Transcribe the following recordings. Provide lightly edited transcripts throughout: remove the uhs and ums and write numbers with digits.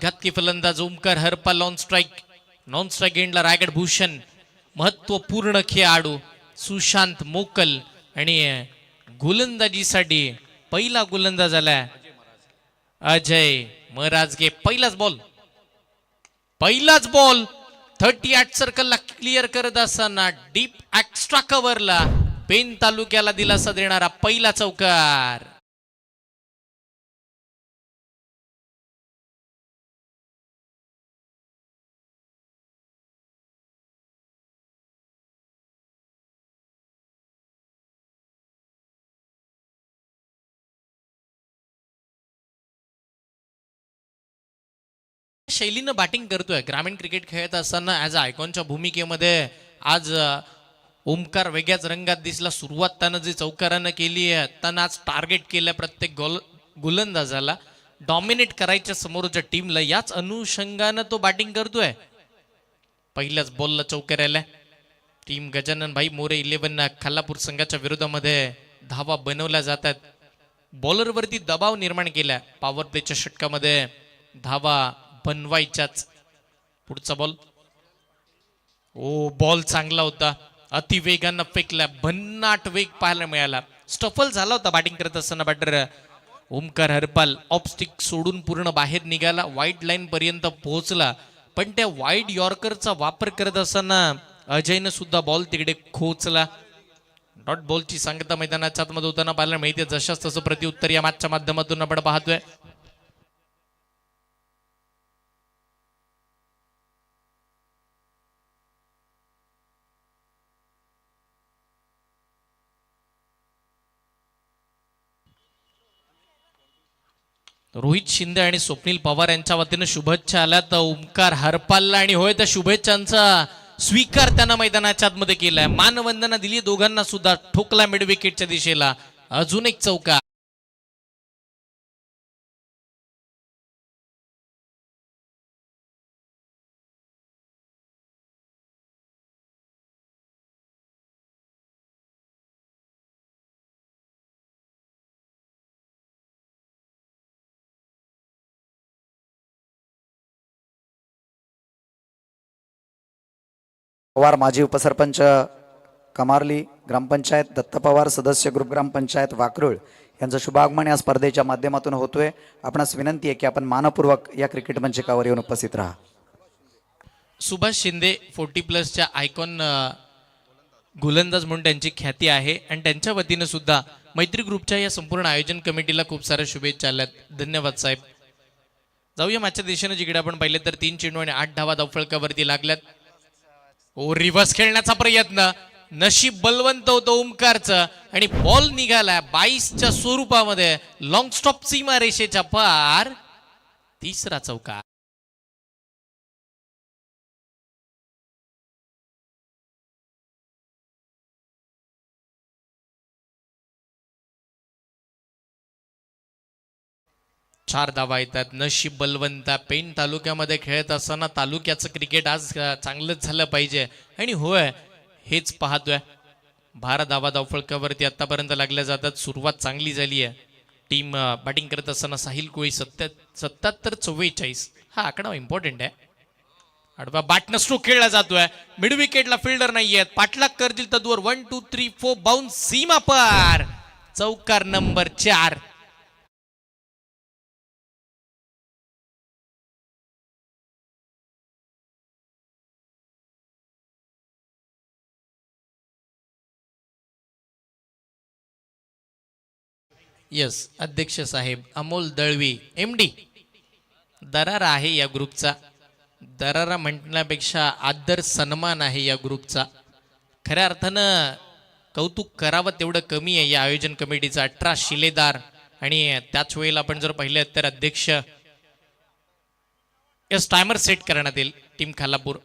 घातकी फलंदाज Omkar Harpal non strike एंडला रायगड भूषण महत्वपूर्ण खेळाडू सुशांत मोकल आणि गोलंदाजीसाठी पहिला गोलंदाज आला अजय महाराजगे. पहिलाच बॉल 38 सर्कलला क्लिअर करत असताना डीप एक्स्ट्रा कव्हरला पेन तालुक्याला दिलासा देणारा पहिला चौकार. शैलीनं बॅटिंग करतोय. ग्रामीण क्रिकेट खेळत असताना ॲज अ आयकॉनच्या भूमिकेमध्ये आज ओमकार वेगळ्याच रंगात दिसला. सुरुवात त्यानं जी चौकारानं केली आहे त्यानं आज टार्गेट केलं प्रत्येक गोलंदाजाला डॉमिनेट करायच्या समोरच्या टीमला. याच अनुषंगानं तो बॅटिंग करतोय. पहिल्याच बॉलला चौकार आल्या. टीम गजानन भाई मोरे 11 खालापूर संघाच्या विरोधामध्ये धावा बनवल्या जातात. बॉलरवरती दबाव निर्माण केला. पॉवर प्लेच्या षटकामध्ये धावा बनवायच्याच. पुढचा बॉल बॉल चांगला होता. अतिवेगानं फेकला. भन्नाट वेग पाहायला मिळाला. स्टफल झाला होता बॅटिंग करत असताना batter Omkar Harpal. Off stick सोडून पूर्ण बाहेर निघाला. वाईड लाईन पर्यंत पोहोचला. पण त्या वाईड यॉर्करचा वापर करत असताना अजयनं सुद्धा बॉल तिकडे खोचला. डॉट बॉलची सांगता मैदानाच्या आतमध्ये होताना पाहायला मिळते. जशाच तसं प्रत्युत्तर या मॅचच्या माध्यमातून आपण पाहतोय. रोहित शिंदे आणि स्वप्नील पवार यांच्या वतीनं शुभेच्छा आल्या तर ओमकार हरपालला. आणि होय त्या शुभेच्छांचा स्वीकार त्यांना मैदानाच्या आतमध्ये केलाय. मानवंदना दिली दोघांना सुद्धा. ठोकला मिड विकेटच्या दिशेला. अजून एक चौकार. पवार माजी उपसरपंच कमारली ग्रामपंचायत, दत्त पवार सदस्य ग्रुप ग्रामपंचायत वाकरुळ यांचं शुभागमन या स्पर्धेच्या माध्यमातून होतोय. आपणास विनंती आहे की आपण मानपूर्वक या क्रिकेट मंचकावर येऊन उपस्थित राहा. सुभाष शिंदे 40+ आयकॉन गोलंदाज म्हणून त्यांची ख्याती आहे. आणि त्यांच्या वतीनं सुद्धा मैत्री ग्रुपच्या या संपूर्ण आयोजन कमिटीला खूप साऱ्या शुभेच्छा आल्यात. धन्यवाद साहेब. जाऊया मॅचच्या दिशेनं. जिकडे आपण पाहिले तर 3 चेंडू आणि 8 धावा धावफलकावरती लागल्यात. रिव्हर्स खेळण्याचा प्रयत्न. नशीब बलवंत होतं ओमकारचं आणि बॉल निघाला 22च्या स्वरूपामध्ये. लॉंग स्टॉप सीमा रेषेच्या पार. तिसरा चौकार. चार धावा येतात. नशीब बलवंता. पेण तालुक्यामध्ये खेळत असताना तालुक्याचं क्रिकेट आज चांगलंच झालं पाहिजे. आणि होय हेच पाहतोय. 12 धावा धावफलकावरती आतापर्यंत लागल्या जातात. सुरुवात चांगली झाली आहे. टीम बॅटिंग करत असताना साहिल कोळी 77-44 हा आकडा इम्पॉर्टंट आहे. आडवा बॅटनं स्ट्रोक खेळला जातोय. मिड विकेटला फिल्डर नाहीये. पाठलाग करतील तदवर 1 2 3 4 बाउन्स सीमा पार. चौकार नंबर 4. यस अध्यक्ष साहेब अमोल दळवी MD. दरारा आहे या ग्रुपचा. दरारा म्हणण्यापेक्षा आदर सन्मान आहे या ग्रुपचा. खऱ्या अर्थानं कौतुक करावं तेवढं कमी आहे या आयोजन कमिटीचा. 18 शिलेदार. आणि त्याच वेळेला आपण जर पाहिलं तर अध्यक्ष यस टायमर सेट करण्यात येईल. टीम खालापूर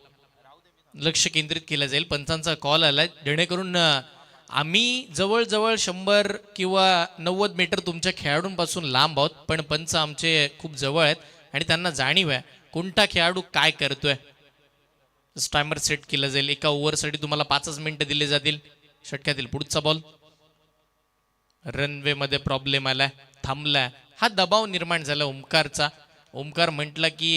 लक्ष केंद्रित केलं जाईल. पंचांचा कॉल आला जेणेकरून आम्ही जवळजवळ 100 किंवा 90 मीटर तुमच्या खेळाडूंपासून लांब आहोत. पण पंच आमचे खूप जवळ आहेत आणि त्यांना जाणीव आहे कोणता खेळाडू काय करतोय. टायमर सेट केलं जाईल. एका ओव्हरसाठी तुम्हाला 5 मिनिटं दिले जातील. षटकातील पुढचा बॉल. रनवे मध्ये प्रॉब्लेम आलाय. थांबलाय. हा दबाव निर्माण झाला ओमकारचा. ओमकार म्हटला की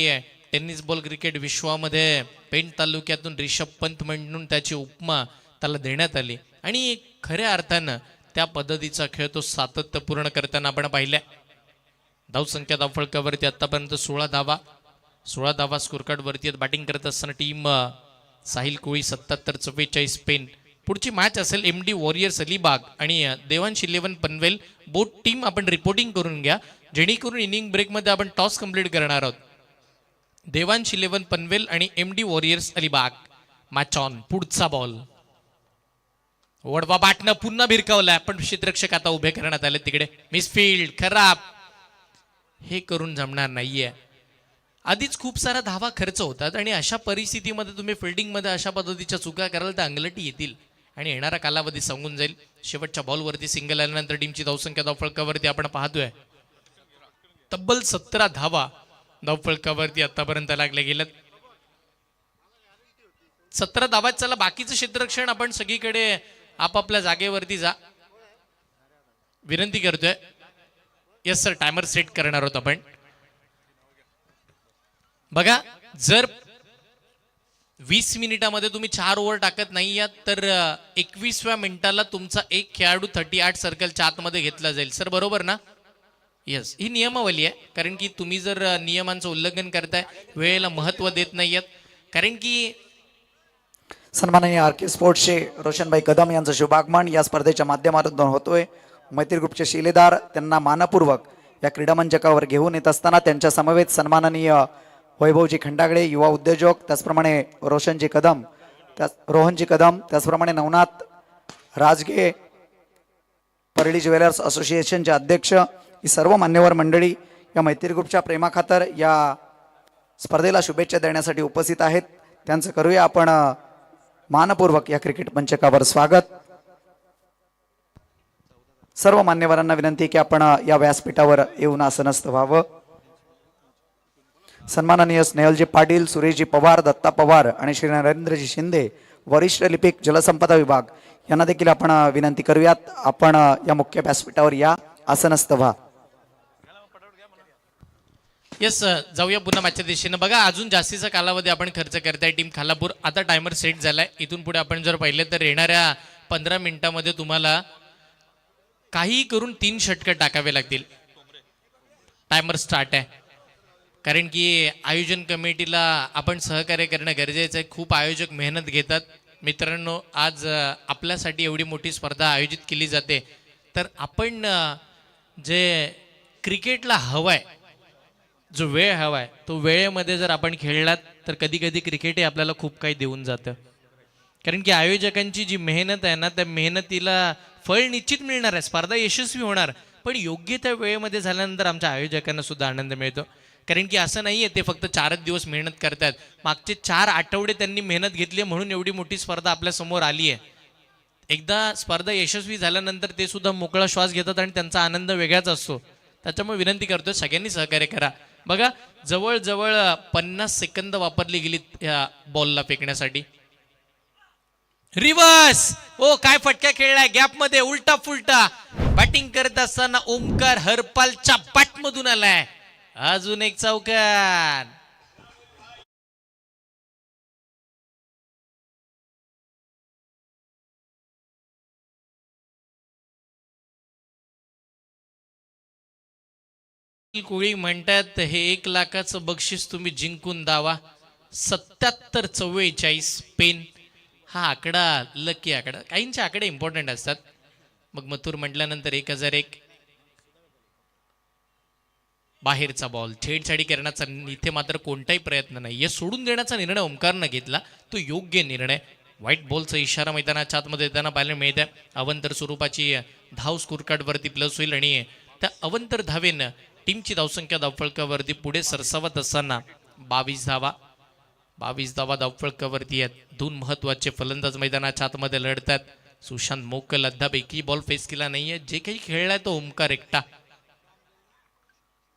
टेनिस बॉल क्रिकेट विश्वामध्ये पेण तालुक्यातून रिषभ पंत म्हणून त्याची उपमा त्याला देण्यात आली आणि खऱ्या अर्थानं त्या पद्धतीचा खेळ तो सातत्यपूर्ण करताना आपण पाहिल्या. धावसंख्या धावफलकावरती आतापर्यंत 16 धावा स्कोर कार्ड वरती बॅटिंग करत असताना टीम साहिल कोळी 77-44 पेन. पुढची मॅच असेल MD वॉरियर्स अलिबाग आणि देवांश 11 पनवेल. बोथ टीम आपण रिपोर्टिंग करून घ्या जेणेकरून इनिंग ब्रेकमध्ये आपण टॉस कंप्लीट करणार आहोत. देवांश 11 पनवेल आणि MD warriors Alibag. Match on. पुढचा बॉल वडवा बाटनं पुन्हा भिरकावलाय पण क्षेत्ररक्षक आता उभे करण्यात आले तिकडे. मिसफील्ड खराब. हे करून जमणार नाहीये. आधीच खूप सारा धावा खर्च होतात आणि अशा परिस्थितीमध्ये तुम्ही फिल्डिंगमध्ये अशा पद्धतीच्या चुका कराल तर अंगलटी येतील आणि येणारा कालावधी सांगून जाईल. शेवटच्या बॉलवरती सिंगल आल्यानंतर टीमची धावसंख्या धावफलकावरती आपण पाहतोय तब्बल 17 धावा धावफलकावरती आतापर्यंत लागल्या गेल्यात. 17 धावात. चला बाकीचं क्षेत्ररक्षण आपण सगळीकडे आपापल्या जागेवरती जा. विनंती करतोय. यस सर टायमर सेट करणार आहोत आपण. बघा जर 20 मिनिटामध्ये तुम्ही 4 ओव्हर टाकत नाही आहात तर 21व्या मिनिटाला तुमचा एक खेळाडू 38 सर्कलच्या आतमध्ये घेतला जाईल. सर बरोबर ना? यस ही नियमावली आहे कारण की तुम्ही जर नियमांचं उल्लंघन करताय वेळेला महत्व देत नाही आहात कारण की सन्माननीय RK स्पोर्ट्सचे रोशनभाई कदम यांचं शुभागमन या स्पर्धेच्या माध्यमातून होतोय. मैत्री ग्रुपचे शिलेदार त्यांना मानपूर्वक या क्रीडा मंचकावर घेऊन येत असताना त्यांच्या समवेत सन्माननीय वैभवजी खंडागळे युवा उद्योजक, त्याचप्रमाणे रोहनजी कदम, त्याचप्रमाणे नवनाथ राजगे परळी ज्वेलर्स असोसिएशनचे अध्यक्ष, ही सर्व मान्यवर मंडळी या मैत्री ग्रुपच्या प्रेमाखातर या स्पर्धेला शुभेच्छा देण्यासाठी उपस्थित आहेत. त्यांचं करूया आपण मानपूर्वक या क्रिकेट मंचकावर स्वागत. सर्व मान्यवरांना विनंती की आपण या व्यासपीठावर येऊन आसनस्थ व्हावं. सन्माननीय स्नेहलजी पाटील, सुरेशजी पवार, दत्ता पवार आणि श्री नरेंद्रजी शिंदे वरिष्ठ लिपिक जलसंपदा विभाग यांना देखील आपण विनंती करूयात आपण या मुख्य व्यासपीठावर या आसनस्थ व्हा. येस जाऊया पुन्हा मॅचच्या दिशेनं. बघा अजून जास्तीचा कालावधी आपण खर्च करताय टीम खालापूर. आता टायमर सेट झालाय. इथून पुढे आपण जर पाहिलं तर येणाऱ्या 15 मिनिटांमध्ये तुम्हाला काही करून 3 षटकं टाकावे लागतील. टायमर स्टार्ट आहे कारण की आयोजन कमिटीला आपण सहकार्य करणं गरजेचं आहे. खूप आयोजक मेहनत घेतात. मित्रांनो आज आपल्यासाठी एवढी मोठी स्पर्धा आयोजित केली जाते तर आपण जे क्रिकेटला हवाय जो वेळ हवाय तो वेळेमध्ये जर आपण खेळलात तर कधी कधी क्रिकेट हे आपल्याला खूप काही देऊन जातं कारण की आयोजकांची जी मेहनत आहे ना त्या मेहनतीला फळ निश्चित मिळणार आहे. स्पर्धा यशस्वी होणार पण योग्य त्या वेळेमध्ये झाल्यानंतर आमच्या आयोजकांना सुद्धा आनंद मिळतो कारण की असं नाहीये ते फक्त 4 दिवस मेहनत करतात. मागचे 4 आठवडे त्यांनी मेहनत घेतली म्हणून एवढी मोठी स्पर्धा आपल्या समोर आली आहे. एकदा स्पर्धा यशस्वी झाल्यानंतर ते सुद्धा मोकळा श्वास घेतात आणि त्यांचा आनंद वेगळाच असतो. त्याच्यामुळे विनंती करतोय सगळ्यांनी सहकार्य करा. बघा जवळजवळ 50 सेकंद वापरली गेली या बॉलला फेकण्यासाठी. रिव्हर्स. ओ काय फटका खेळलाय गॅप मध्ये उलटा फुलटा. बॅटिंग करत असताना ओमकार हरपालच्या बॅट मधून आलाय. अजून एक चौकार. कोळी म्हणतात हे 1 लाखाचं बक्षीस तुम्ही जिंकून दावा. 77-44 पेन. हा आकडा लकी आकडा. काहींचे आकडे इम्पॉर्टंट असतात. मग मथुर म्हटल्यानंतर 1001. बाहेरचा बॉल छेडछाडी करण्याचा इथे मात्र कोणताही प्रयत्न नाही. हे सोडून देण्याचा निर्णय ओमकारनं घेतला तो योग्य निर्णय. व्हाईट बॉलचा इशारा मैदानाच्या आतमध्ये येताना पाहायला मिळत आहे. अवंतर स्वरूपाची धाव स्कोर कार्ड वरती प्लस होईल आणि त्या अवंतर धावेनं टीमची धावसंख्या धावफलकावरती पुढे सरसावत असताना 22 धावा धावफलकावरती आहेत. 2 महत्वाचे फलंदाज मैदानाच्या आतमध्ये लढतात. सुशांत मोकल अद्याप एकही बॉल फेस केला नाहीये. जे काही खेळलाय तो ओमकार एकटा.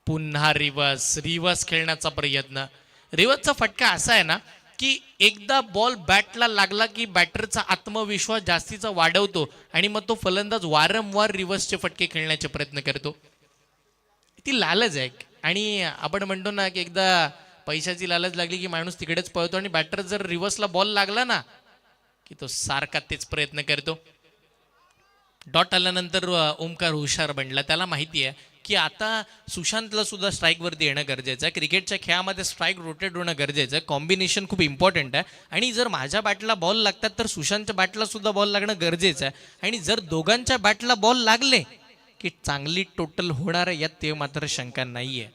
पुन्हा रिव्हर्स खेळण्याचा प्रयत्न. रिव्हर्सचा फटका असा आहे ना की एकदा बॉल बॅटला लागला की बॅटरचा आत्मविश्वास जास्तीचा वाढवतो आणि मग तो फलंदाज वारंवार रिव्हर्सचे फटके खेळण्याचे प्रयत्न करतो. ती लालच आहे. आणि आपण म्हणतो ना की एकदा पैशाची लालच लागली की माणूस तिकडेच पळतो आणि बॅटर जर रिव्हर्सला बॉल लागला ना की तो सारखा तेच प्रयत्न करतो. डॉट आल्यानंतर ओमकार हुशार बनला. त्याला माहिती आहे की आता सुशांतला सुद्धा स्ट्राईकवरती येणं गरजेचं आहे. क्रिकेटच्या खेळामध्ये स्ट्राईक रोटेट होणं गरजेचं आहे. कॉम्बिनेशन खूप इम्पॉर्टंट आहे. आणि जर माझ्या बॅटला बॉल लागतात तर सुशांतच्या बॅटला सुद्धा बॉल लागणं गरजेचं आहे. आणि जर दोघांच्या बॅटला बॉल लागले की चांगली टोटल होणार आहे, यात ते मात्र शंका नाहीये.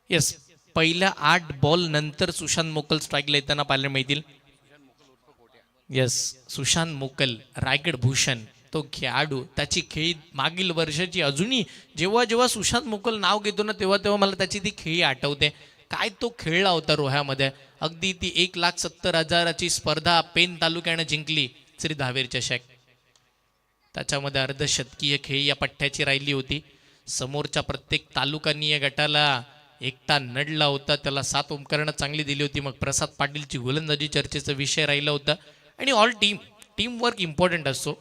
येस, पहिल्या 8 बॉल नंतर सुशांत मोकल स्ट्राईकला येताना पाहायला मिळतील. येस, सुशांत मोकल, रायगड भूषण, तो खेळाडू, त्याची खेळी मागील वर्षाची अजूनही जेव्हा जेव्हा सुशांत मोकल नाव घेतो ना तेव्हा तेव्हा मला त्याची ती खेळी आठवते. काय तो खेळला होता रोह्यामध्ये. अगदी ती 1,70,000ची स्पर्धा पेन तालुक्यानं जिंकली, श्री धावेर चषक. त्याच्यामध्ये अर्धशतकीय खेळी या पठ्ठ्याची राहिली होती. समोरच्या प्रत्येक तालुकांनी गटाला एकटा नडला होता, त्याला 7 ओंकारणं चांगली दिली होती. मग प्रसाद पाटीलची गोलंदाजी चर्चेचा विषय राहिला होता. आणि ऑल टीम वर्क इम्पॉर्टंट असतो.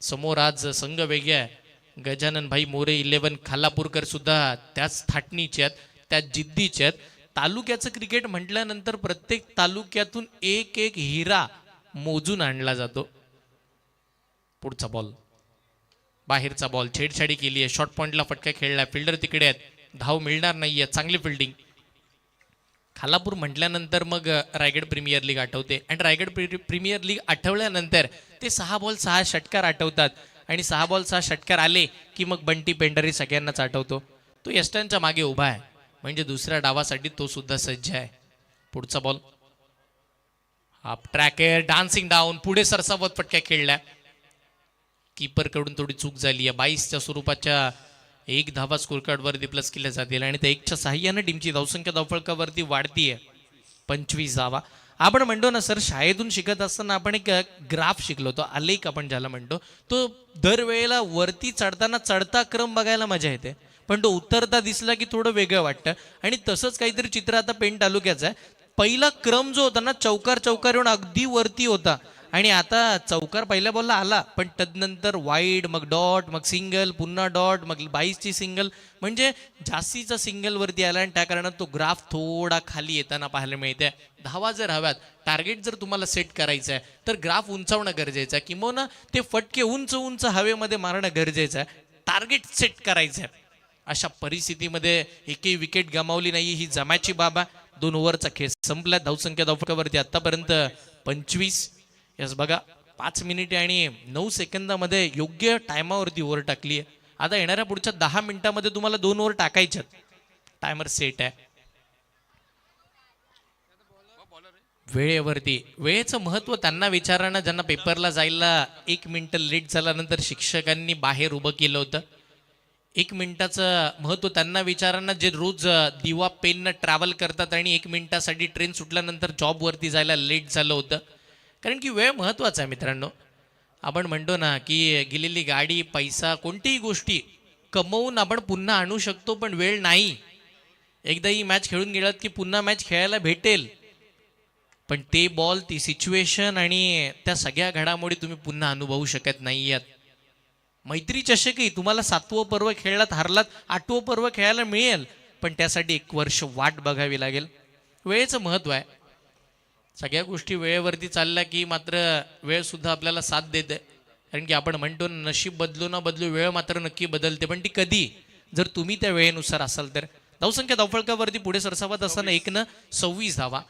समोर आज संघ वेगळे आहे. गजानन भाई मोरे 11 खालापूरकर सुद्धा त्याच थाटणीचे आहेत, त्याच जिद्दीचे आहेत. तालुक्याचं क्रिकेट म्हटल्यानंतर प्रत्येक तालुक्यातून एक एक हिरा मोजून आणला जातो. पुढचा बॉल, बाहेरचा बॉल, छेडछाडी केली आहे, शॉर्ट पॉइंटला फटका खेळला, फिल्डर तिकडे आहेत, धाव मिळणार नाहीये, चांगली फिल्डिंग. खालापूर म्हटल्यानंतर मग रायगड प्रीमियर लीग आठवते. आणि रायगड प्रीमियर लीग आठवल्यानंतर ते 6 बॉल 6 षटकार आठवतात. आणि 6 बॉल 6 षटकार आले की मग बंटी पेंढारी सगळ्यांनाच आठवतो. तो यष्टांच्या मागे उभा आहे, म्हणजे दुसऱ्या डावासाठी तो सुद्धा सज्ज आहे. पुढचा ball, half tracker, dancing down, पुढे सरसावत फटका खेळला. कीपर कडून थोडी चूक झाली आहे. 22च्या स्वरूपाच्या 1 धावा स्कोर कार्ड वरती प्लस केल्या जातील. आणि त्या 1च्या साह्यानं टीमची धावसंख्या धावफलकावरती वाढतीये, 25 धावा. आपण म्हणतो ना सर, शाळेतून शिकत असताना आपण एक ग्राफ शिकलो होतो, आलेख आपण ज्याला म्हणतो. तो दरवेळेला वरती चढताना चढता क्रम बघायला मजा येते, पण तो उतरता दिसला की थोडं वेगळं वाटतं. आणि तसंच काहीतरी चित्र आता पेण तालुक्याचं आहे. पहिला क्रम जो होता ना, चौकार येऊन अगदी वरती होता. आणि आता चौकार पहिल्या बॉलला आला, पण तदनंतर वाईड, मग डॉट, मग सिंगल, पुन्हा डॉट, मग 22ची सिंगल, म्हणजे जास्तीचा सिंगल वरती आला. आणि त्या कारणात तो ग्राफ थोडा खाली येताना पाहायला मिळते. धावा जर हव्यात, टार्गेट जर तुम्हाला सेट करायचं आहे तर ग्राफ उंचावणं गरजेचं आहे, किंवा ते फटके उंच उंच हवेमध्ये मारणं गरजेचं आहे. टार्गेट सेट करायचं आहे. अशा परिस्थितीमध्ये एकही विकेट गमावली नाही, ही जमाची बाबा. 2 ओव्हरचा खेळ संपला. धावसंख्या धावफलकावरती आतापर्यंत 25. यस बघा, 5 मिनिटे आणि 9 सेकंदामध्ये योग्य टायमावरती ओव्हर टाकली आहे. आता येणाऱ्या पुढच्या 10 मिनिटांमध्ये तुम्हाला 2 ओव्हर टाकायच्यात. टायमर सेट आहे. वेळेवरती, वेळेचं महत्व त्यांना विचारानं ज्यांना पेपरला जायला 1 मिनिट लेट झाल्यानंतर शिक्षकांनी बाहेर उभं केलं होतं. 1 मिनिटाचं महत्व त्यांना विचारांना जे रोज दिवा पेननं ट्रॅव्हल करतात आणि 1 मिनिटासाठी ट्रेन सुटल्यानंतर जॉबवरती जायला लेट झालं होतं. कारण की वेळ महत्वाचा आहे मित्रांनो. आपण म्हणतो ना की गेलेली गाडी, पैसा, कोणतीही गोष्टी कमवून आपण पुन्हा आणू शकतो, पण वेळ नाही. एकदा ही मॅच खेळून गेलात की पुन्हा मॅच खेळायला भेटेल, पण ते बॉल, ती सिच्युएशन आणि त्या सगळ्या घडामोडी तुम्ही पुन्हा अनुभवू शकत नाही आहात. मैत्री चषकही तुम्हाला 7वं पर्व खेळलात, हारलात, 8वं पर्व खेळायला मिळेल, पण त्यासाठी 1 वर्ष वाट बघावी लागेल. वेळेचं महत्व आहे. सगळ्या गोष्टी वेळेवरती चालल्या की मात्र वेळ सुद्धा आपल्याला साथ देते. कारण की आपण म्हणतो नशीब बदलू ना बदलू, वेळ मात्र नक्की बदलते, पण ती कधी, जर तुम्ही त्या वेळेनुसार असाल तर. धावसंख्या धावफलकावरती पुढे सरसावत असताना 1 26 धावा,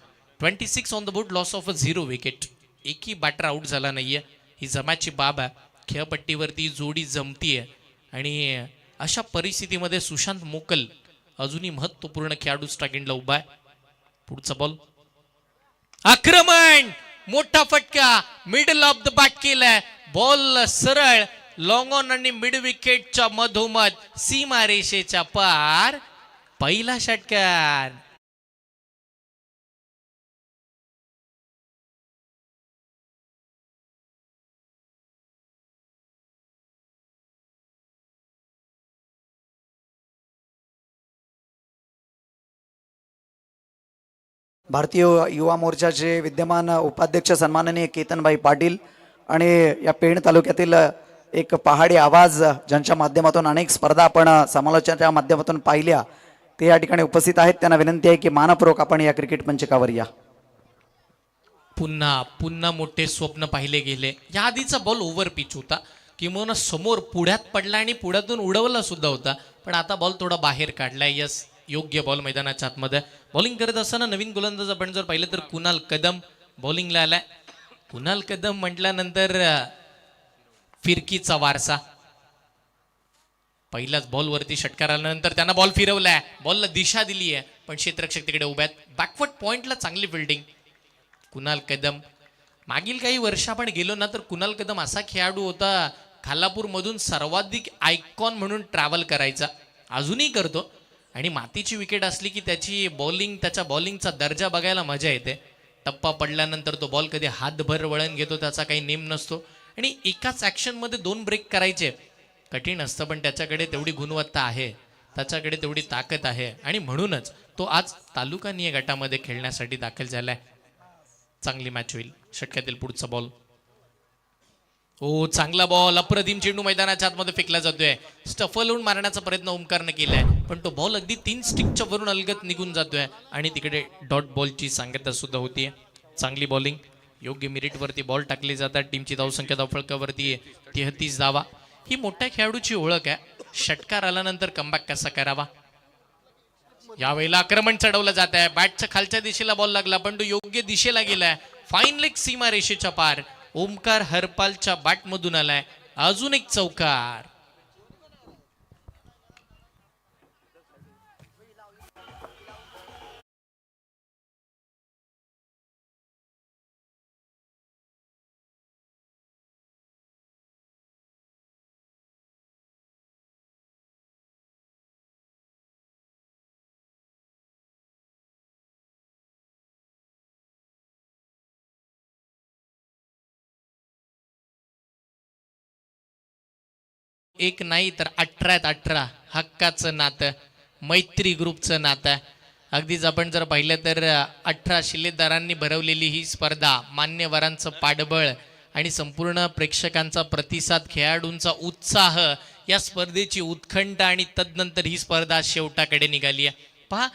26 on the board, loss of 0 wicket. एकही बॅटर आउट झाला नाहीये. ही जमाची बाब आहे. खेळपट्टीवरती जोडी जमतीये. आणि अशा परिस्थितीमध्ये सुशांत मोकल अजूनही महत्वपूर्ण खेळाडू स्ट्राईक उभा आहे. पुढचा बॉल, आक्रमण, मोठा फटका, मिडल ऑफ द बॅट केलाय. बॉल सरळ लॉंग ऑन आणि मिड विकेटच्या मधोमध, सीमारेषेच्या पार, पहिला षटकार. भारतीय युवा मोर्चाचे विद्यमान उपाध्यक्ष सन्माननीय केतनभाई पाटील आणि या पेण तालुक्यातील एक पहाडी आवाज ज्यांच्या माध्यमातून अनेक स्पर्धा आपण समालोचनाच्या माध्यमातून पाहिल्या ते या ठिकाणी उपस्थित आहेत. त्यांना विनंती आहे की मानपूर्वक आपण या क्रिकेट मंचकावर या. पुन्हा पुन्हा मोठे स्वप्न पाहिले गेले. या आधीचा बॉल ओव्हर पिच होता किंवा समोर पुढ्यात पडला आणि पुढ्यातून उडवला सुद्धा होता, पण आता बॉल थोडा बाहेर काढलाय. यस, योग्य बॉल मैदानाच्या आतमध्ये. बॉलिंग करत असताना नवीन गोलंदाज आपण जर पाहिलं तर कुणाल कदम बॉलिंगला आलाय. कुणाल कदम म्हटल्यानंतर फिरकीचा वारसा. पहिल्याच बॉलवरती षटकार आल्यानंतर त्यांना बॉल फिरवलाय, बॉलला दिशा दिली आहे, पण क्षेत्ररक्षक तिकडे उभ्या आहेत. बॅकवर्ड पॉइंटला चांगली फिल्डिंग कुणाल कदम. मागील काही वर्ष आपण गेलो ना तर कुणाल कदम असा खेळाडू होता, खालापूरमधून सर्वाधिक आयकॉन म्हणून ट्रॅव्हल करायचा, अजूनही करतो. आणि मातीची विकेट असली की त्याची बॉलिंग, त्याच्या बॉलिंगचा दर्जा बघायला मजा येते. टप्पा पडल्यानंतर तो बॉल कधी हातभर वळण घेतो त्याचा काही नेम नसतो. आणि एकाच ॲक्शनमध्ये 2 ब्रेक करायचे कठीण असतं, पण त्याच्याकडे तेवढी गुणवत्ता आहे, त्याच्याकडे तेवढी ताकद आहे, आणि म्हणूनच तो आज तालुकानीय गटामध्ये खेळण्यासाठी दाखल झालाय. चांगली मॅच होईल. षटकातील पुढचा बॉल. ओ, चांगला बॉल, अप्रतिम चेंडू मैदानाच्या आतमध्ये फेकला जातोय. स्टफल होऊन मारण्याचा प्रयत्न ओमकारनं केलाय, पण तो बॉल अगदी 3 स्टिकच्या वरून अलगत निघून जातोय आणि तिकडे डॉट बॉलची सांगता सुद्धा होतीये. चांगली बॉलिंग, योग्य मिरिटवरती बॉल टाकले जातात. टीमची धावसंख्या धावफलकावरती 33 धावा. ही मोठ्या खेळाडूची ओळख आहे. षटकार आल्यानंतर कमबॅक कसा करावा. यावेळेला आक्रमण चढवलं जात आहे. बॅटच्या खालच्या दिशेला बॉल लागला, पण तो योग्य दिशेला गेलाय. फाईन लेग सीमा रेषेच्या पार. ओमकार हरपालच्या बॅटमधून आलाय. अजून एक चौकार. एक नाही तर 18 हक्काचं नातं, मैत्री ग्रुपचं नातं. अगदीच आपण जर पाहिलं तर 18 शिलेदारांनी भरवलेली ही स्पर्धा, मान्यवरांचं पाठबळ आणि संपूर्ण प्रेक्षकांचा प्रतिसाद, खेळाडूंचा उत्साह, या स्पर्धेची उत्कंठ, आणि तदनंतर ही स्पर्धा शेवटाकडे निघाली आहे. पहा,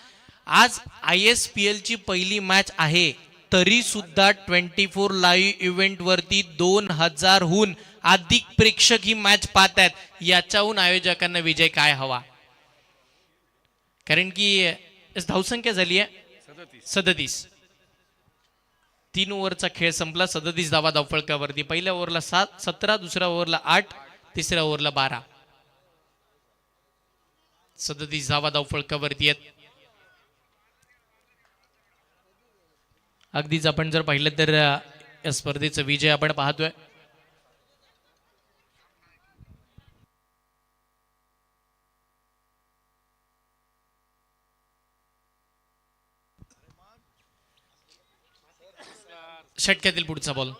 आज ISPL ची पहिली मॅच आहे, तरी सुद्धा 24 लाईव्ह इव्हेंट वरती 2000हून अधिक प्रेक्षक ही मॅच पाहत आहेत. याच्याहून आयोजकांना विजय काय हवा. कारण की धावसंख्या झाली आहे 37. 3 ओव्हरचा खेळ संपला. 37 धावा धावफलकावरती. पहिल्या ओव्हरला 17, दुसऱ्या ओव्हरला 8, तिसऱ्या ओव्हरला 12. 37 धावा धावफलकावरती आहेत. अगदीच आपण जर पाहिलं तर या स्पर्धेचा विजय आपण पाहतोय. षटकातील पुढचा बॉल.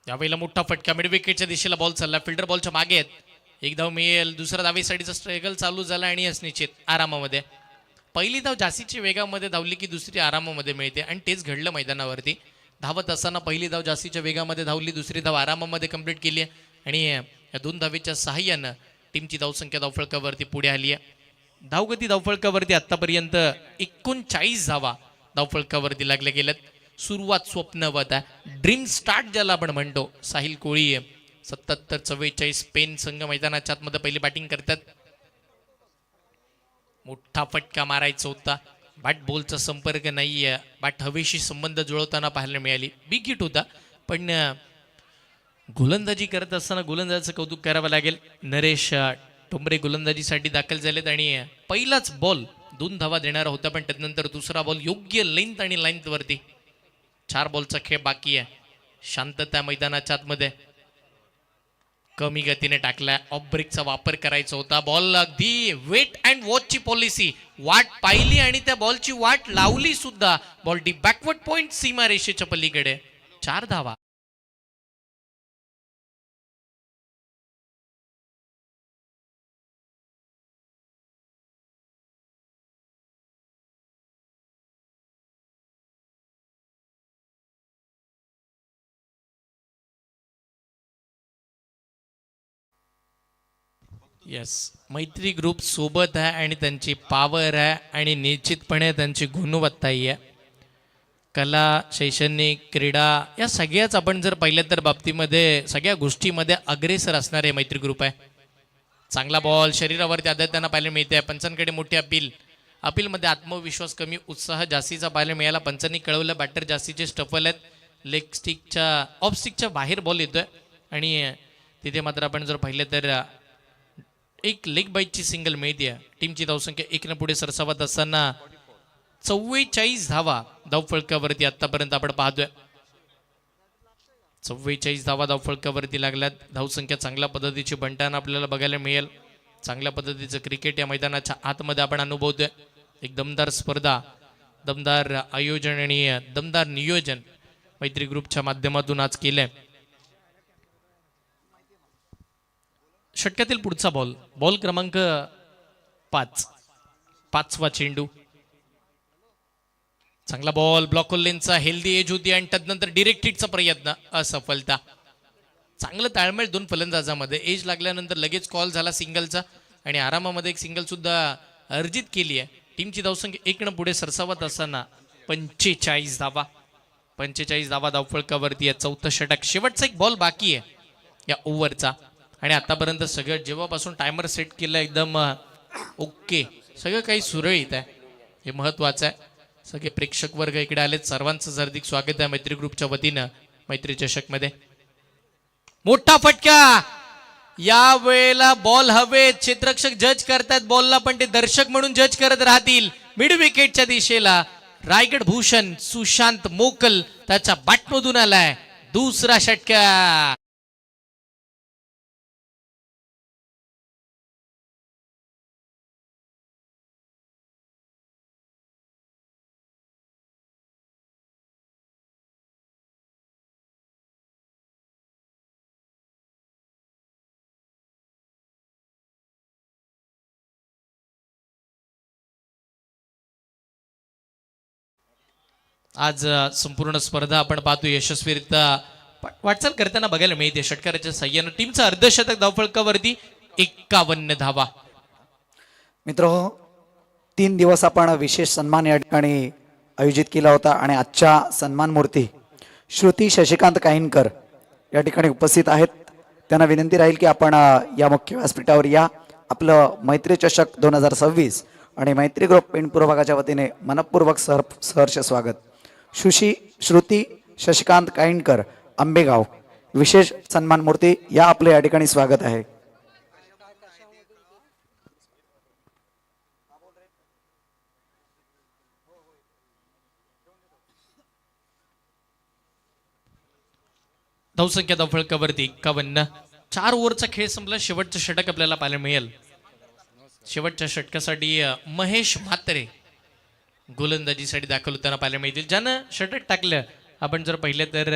यावेळेला मोठा फटका, मिड विकेटच्या दिशेला बॉल चालला. फिल्डर बॉलच्या मागे आहेत. एक धाव मिळेल. दुसरा धावेसाठीचा स्ट्रगल चालू झाला आणि यश निश्चित आरामामध्ये. पहिली धाव जास्तीच्या वेगामध्ये धावली की दुसरी आरामामध्ये मिळते, आणि तेच घडलं मैदानावरती. धावत असताना पहिली धाव जास्तीच्या वेगामध्ये धावली, दुसरी धाव आरामामध्ये कंप्लीट केली आहे, आणि या 2 धावेच्या सहाय्यानं टीमची धावसंख्या धावफलकावरती पुढे आली आहे. धावगती धावफलकावरती आतापर्यंत 39 धावा धावफलकावरती लागल्या गेल्यात. सुरुवात स्वप्नवत आहे. ड्रीम स्टार्ट ज्याला आपण म्हणतो. साहिल कोळी 77-44 स्पेन संघ मैदानाच्या आतमध्ये पहिली बॅटिंग करतात. मोठा फटका मारायचा होता. बॅट बॉलचा संपर्क नाहीये. बॅट हवेशी संबंध जुळवताना पाहायला मिळाली. बिग हिट होता, पण गोलंदाजी करत असताना गोलंदाजाचं कौतुक करावं लागेल. नरेश टोंबरे गोलंदाजीसाठी दाखल झालेत, आणि पहिलाच बॉल 2 धावा देणारा होता, पण त्यानंतर दुसरा बॉल योग्य लेंथ आणि लाईन्थ वरती. 4 बॉलचा खेळ बाकी आहे. शांतता मैदानाच्या आतमध्ये. कमी गतीने टाकलाय. ऑफ ब्रेकचा वापर करायचा होता. बॉल अगदी वेट अँड वॉचची पॉलिसी. वाट पाहिली आणि त्या बॉलची वाट लावली सुद्धा. बॉल डी बॅकवर्ड पॉइंट सीमा रेषेच्या पलीकडे. 4 धावा. येस, मैत्री ग्रुप सोबत आहे आणि त्यांची पॉवर आहे आणि निश्चितपणे त्यांची गुणवत्ताही आहे. कला, शैक्षणिक, क्रीडा या सगळ्याच आपण जर पाहिलं तर बाबतीमध्ये सगळ्या गोष्टीमध्ये अग्रेसर असणारे मैत्री ग्रुप आहे. चांगला बॉल शरीरावरती आदळताना पाहायला मिळते. पंचांकडे मोठी अपीलमध्ये आत्मविश्वास कमी, उत्साह जास्तीचा पाहायला मिळाला. पंचांनी कळवलं बॅटर जास्तीचे स्टफल आहेत. लेग स्टिकच्या ऑफ स्टिकच्या बाहेर बॉल येतोय आणि तिथे मात्र आपण जर पाहिलं तर एक लेग बाईटची सिंगल मिळते. टीमची धावसंख्या 1 पुढे सरसावत असताना 44 धावा धावफलकावरती आतापर्यंत आपण पाहतोय. 44 धावा धावफलकावरती लागल्यात. धावसंख्या चांगल्या पद्धतीची बनताना आपल्याला बघायला मिळेल. चांगल्या पद्धतीचं क्रिकेट या मैदानाच्या आतमध्ये आपण अनुभवतोय. एक दमदार स्पर्धा, दमदार आयोजन आणि दमदार नियोजन मैत्री ग्रुपच्या माध्यमातून आज केलंय. षटकातील पुढचा बॉल क्रमांक 5, 5वा चेंडू. चांगला बॉल ब्लॉक लेनचा हेल्दी एज होती आणि त्यानंतर डिरेक्ट हिटचा प्रयत्न असफलता. चांगलं ताळमेळ दोन फलंदाजामध्ये. एज लागल्यानंतर लगेच कॉल झाला सिंगलचा आणि आरामामध्ये एक सिंगल सुद्धा अर्जित केली आहे. टीमची धावसंख्या 1 पुढे सरसावत असताना 45 धावा. 45 धावा धावफलकावरती आहे. चौथं षटक, शेवटचा एक बॉल बाकी आहे या ओव्हरचा आणि आतापर्यंत सगळं जेव्हापासून टायमर सेट केलं एकदम ओके, सगळं काही सुरळीत आहे. हे महत्वाचं आहे. सगळे प्रेक्षक वर्ग इकडे आलेत. सर्वांचं हार्दिक स्वागत आहे मैत्री ग्रुपच्या वतीनं मैत्री चषकमध्ये. मोठा फटका. या वेळेला बॉल हवे, क्षेत्ररक्षक जज करतात बॉलला पण ते दर्शक म्हणून जज करत राहतील. मिड विकेटच्या दिशेला रायगड भूषण सुशांत मोकल त्याच्या बॅटमधून आलाय दुसरा षटका. आज संपूर्ण स्पर्धा आपण पाहतो यशस्वीरित्या वाटचाल करताना बघायला मिळते. षटकाराच्या साह्यानं टीमचं अर्धशतक धावफलकावरती 51 धावा. मित्रहो, 3 दिवस आपण विशेष सन्मान या ठिकाणी आयोजित केला होता आणि आजच्या सन्मान मूर्ती श्रुती शशिकांत काहीनकर या ठिकाणी उपस्थित आहेत. त्यांना विनंती राहील की आपण या मुख्य व्यासपीठावर या. आपलं मैत्री चषक 2026 आणि मैत्री ग्रुप पेण पूर्वभागाच्या वतीने मनपूर्वक सहर्ष स्वागत. श्रुती शशिकांत काहीनकर, आंबेगाव, विशेष सन्मान मूर्ती या आपले या ठिकाणी स्वागत आहे. धावसंख्या धावफलकावरती 51. 4 ओव्हरचा खेळ संपला. शेवटचं षटक आपल्याला पाहायला मिळेल. शेवटच्या षटकासाठी महेश म्हात्रे गोलंदाजीसाठी दाखल होताना पाहायला मिळतील. ज्यानं षटक टाकलं आपण जर पाहिलं तर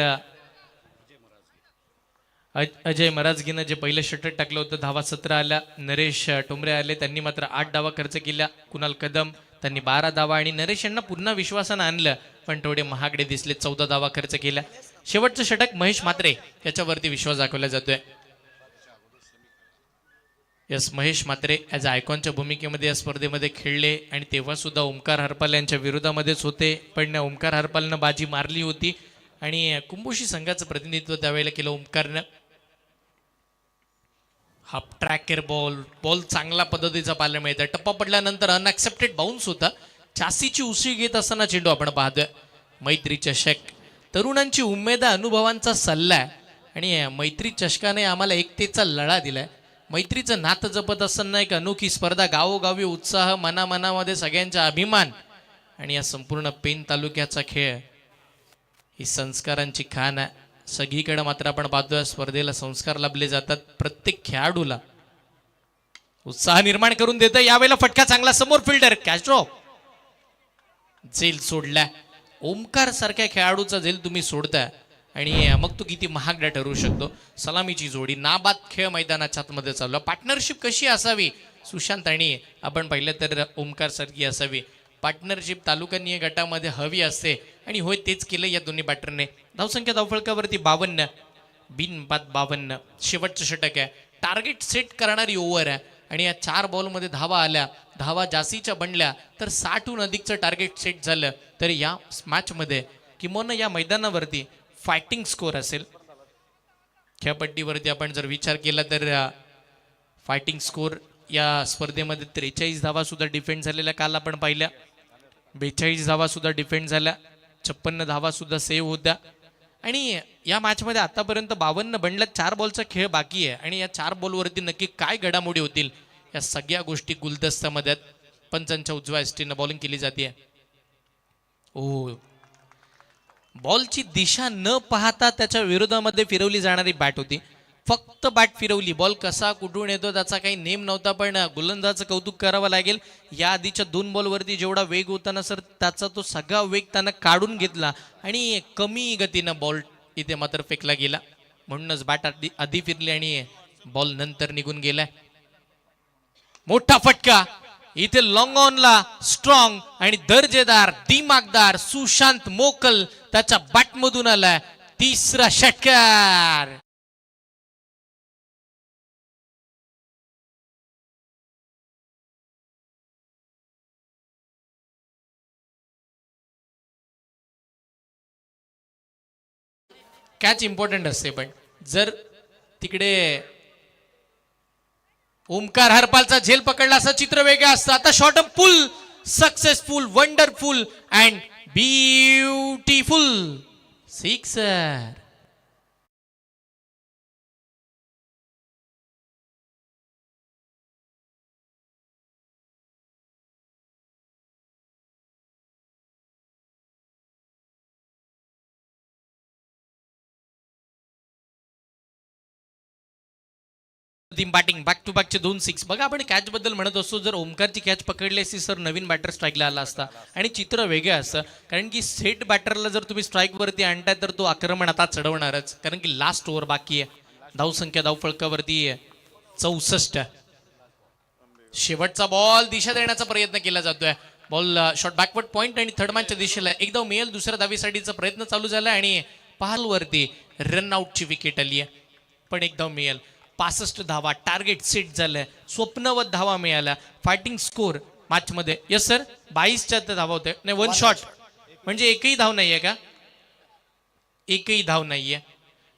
अजय मराजगीनं जे पहिलं षटक टाकलं होतं. धावा 17 आल्या. नरेश टोमरे आले, त्यांनी मात्र 8 धावा खर्च केल्या. कुणाल कदम त्यांनी 12 धावा आणि नरेश यांना पुन्हा विश्वासानं आणलं पण थोडे महागडे दिसले. 14 धावा खर्च केल्या. शेवटचं षटक महेश म्हात्रे याच्यावरती विश्वास दाखवला जातोय. यस, महेश म्हात्रे ॲज आयकॉनच्या भूमिकेमध्ये या स्पर्धेमध्ये खेळले आणि तेव्हा सुद्धा ओमकार हरपाल यांच्या विरोधामध्येच होते पण ओमकार हरपालनं बाजी मारली होती आणि कुंभोशी संघाचं प्रतिनिधित्व त्यावेळेला केलं ओमकारनं. हाफ ट्रॅकर बॉल चांगल्या पद्धतीचा पाहायला मिळतोय. टप्पा पडल्यानंतर अनएक्सेप्टेड बाउन्स होता. चासीची उसळी घेत असताना चेंडू आपण पाहतोय. मैत्री चषक तरुणांची उमेद अनुभवांचा सल्ला आहे आणि मैत्री चषकाने आम्हाला एकतेचा लढा दिलाय. मैत्रीचं नातं जपत असताना एक अनोखी स्पर्धा, गावोगावी उत्साह, मनामनामध्ये सगळ्यांचा अभिमान आणि या संपूर्ण पेण तालुक्याचा खेळ ही संस्कारांची खाण आहे. सगळीकडे मात्र आपण पाहतोय स्पर्धेला संस्कार लाभले जातात. प्रत्येक खेळाडूला उत्साह निर्माण करून देतं. यावेळेला फटका चांगला, समोर फिल्डर कॅच ड्रॉप, झेल सोडला. ओमकार सारख्या खेळाडूचा झेल तुम्ही सोडताय आणि मग तो किती महागडा ठरू शकतो. सलामीची जोडी, नाबाद खेळ मैदानाच्या आतमध्ये चालू. पार्टनरशिप कशी असावी सुशांत आणि आपण पाहिलं तर ओमकार सारखी असावी. पार्टनरशिप तालुकानीय गटामध्ये हवी असते आणि होय तेच केलं या दोन्ही बॅटरने. धावसंख्या धावफलकावरती 52, बिनबाद 52. शेवटचं षटक आहे. टार्गेट सेट करणारी ओव्हर आहे आणि या 4 बॉलमध्ये धावा आल्या, धावा जास्तीच्या बनल्या तर 60हून अधिकचं टार्गेट सेट झालं. तर या मॅचमध्ये किंवा या मैदानावरती फायटिंग स्कोर असेल. खेळपट्टीवरती आपण जर विचार केला तर फायटिंग स्कोर या स्पर्धेमध्ये 43 धावा सुद्धा डिफेंड झालेल्या काल आपण पाहिल्या. 42 धावा सुद्धा डिफेंड झाल्या, 56 धावा सुद्धा सेव्ह होत्या. आणि या मॅचमध्ये आतापर्यंत 52 बनल्यात. 4 बॉलचा खेळ बाकी आहे आणि या 4 बॉलवरती नक्की काय घडामोडी होतील या सगळ्या गोष्टी गुलदस्त्यामध्ये आहेत. पंचांच्या उजव्या एसटीनं बॉलिंग केली जाते. ओ, बॉलची दिशा न पाहता त्याच्या विरोधामध्ये फिरवली जाणारी बॅट होती. फक्त बॅट फिरवली, बॉल कसा कुठून येतो त्याचा काही नेम नव्हता. पण गोलंदाजाचं कौतुक करावं लागेल. या आधीच्या 2 बॉलवरती जेवढा वेग होता ना सर, त्याचा तो सगळा वेग त्यानं काढून घेतला आणि कमी गतीनं बॉल इथे मात्र फेकला गेला. म्हणूनच बॅट आधी फिरली आणि बॉल नंतर निघून गेलाय. मोठा फटका इथे लॉंग ऑनला स्ट्रॉंग आणि दर्जेदार दिमागदार सुशांत मोकल त्याच्या बॅटमधून आलाय. 3रा षटकार. कॅच इम्पॉर्टंट असते, पण जर तिकडे ओमकार हरपालचा झेल पकडला असं चित्र वेगळं असतं. आता short pull successful, wonderful and beautiful sixer. Batting back to बॅकचे 2 6. बघा आपण कॅच बद्दल म्हणत असतो, जर ओमकारची कॅच पकडली असती सर नवीन बॅटर स्ट्राईकला आला असता आणि चित्र वेगळं असतं. कारण की सेट बॅटरला जर तुम्ही स्ट्राईक वरती आणताय तर तो आक्रमण आता चढवणारच. कारण की लास्ट ओव्हर बाकी आहे. धावसंख्या धावफळकावरती 64. शेवटचा बॉल दिशा देण्याचा प्रयत्न केला जातोय. बॉल शॉर्ट बॅकवर्ड पॉइंट आणि थर्ड मॅनच्या दिशेला एकदा मिळेल. दुसऱ्या धावीसाठीचा प्रयत्न चालू झाला आणि पहालवरती रन आउटची विकेट आली आहे. पण एकदा मिळेल. 65 धावा टार्गेट सेट झालंय. स्वप्नवत धावा मिळाल्या. फायटिंग स्कोर मॅच मध्ये यस सर 22च्या धावा होते. नाही 1 शॉट म्हणजे एकही धाव नाहीये का? एकही धाव नाहीये,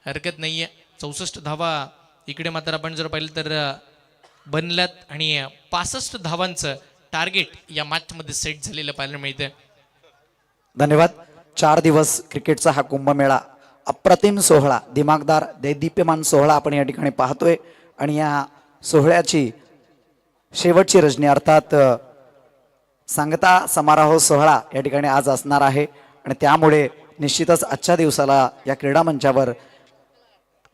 हरकत नाहीये. 64 धावा इकडे मात्र आपण जर पाहिलं तर बनल्यात आणि 65 धावांचं टार्गेट या मॅच मध्ये सेट झालेलं पाहायला मिळतंय. धन्यवाद. 4 दिवस क्रिकेटचा हा कुंभमेळा, अप्रतिम सोहळा, दिमागदार दैदिप्यमान सोहळा आपण या ठिकाणी पाहतोय. आणि या सोहळ्याची शेवटची रजनी अर्थात सांगता समारोह सोहळा या ठिकाणी आज असणार आहे. आणि त्यामुळे निश्चितच आजच्या दिवसाला या क्रीडा मंचावर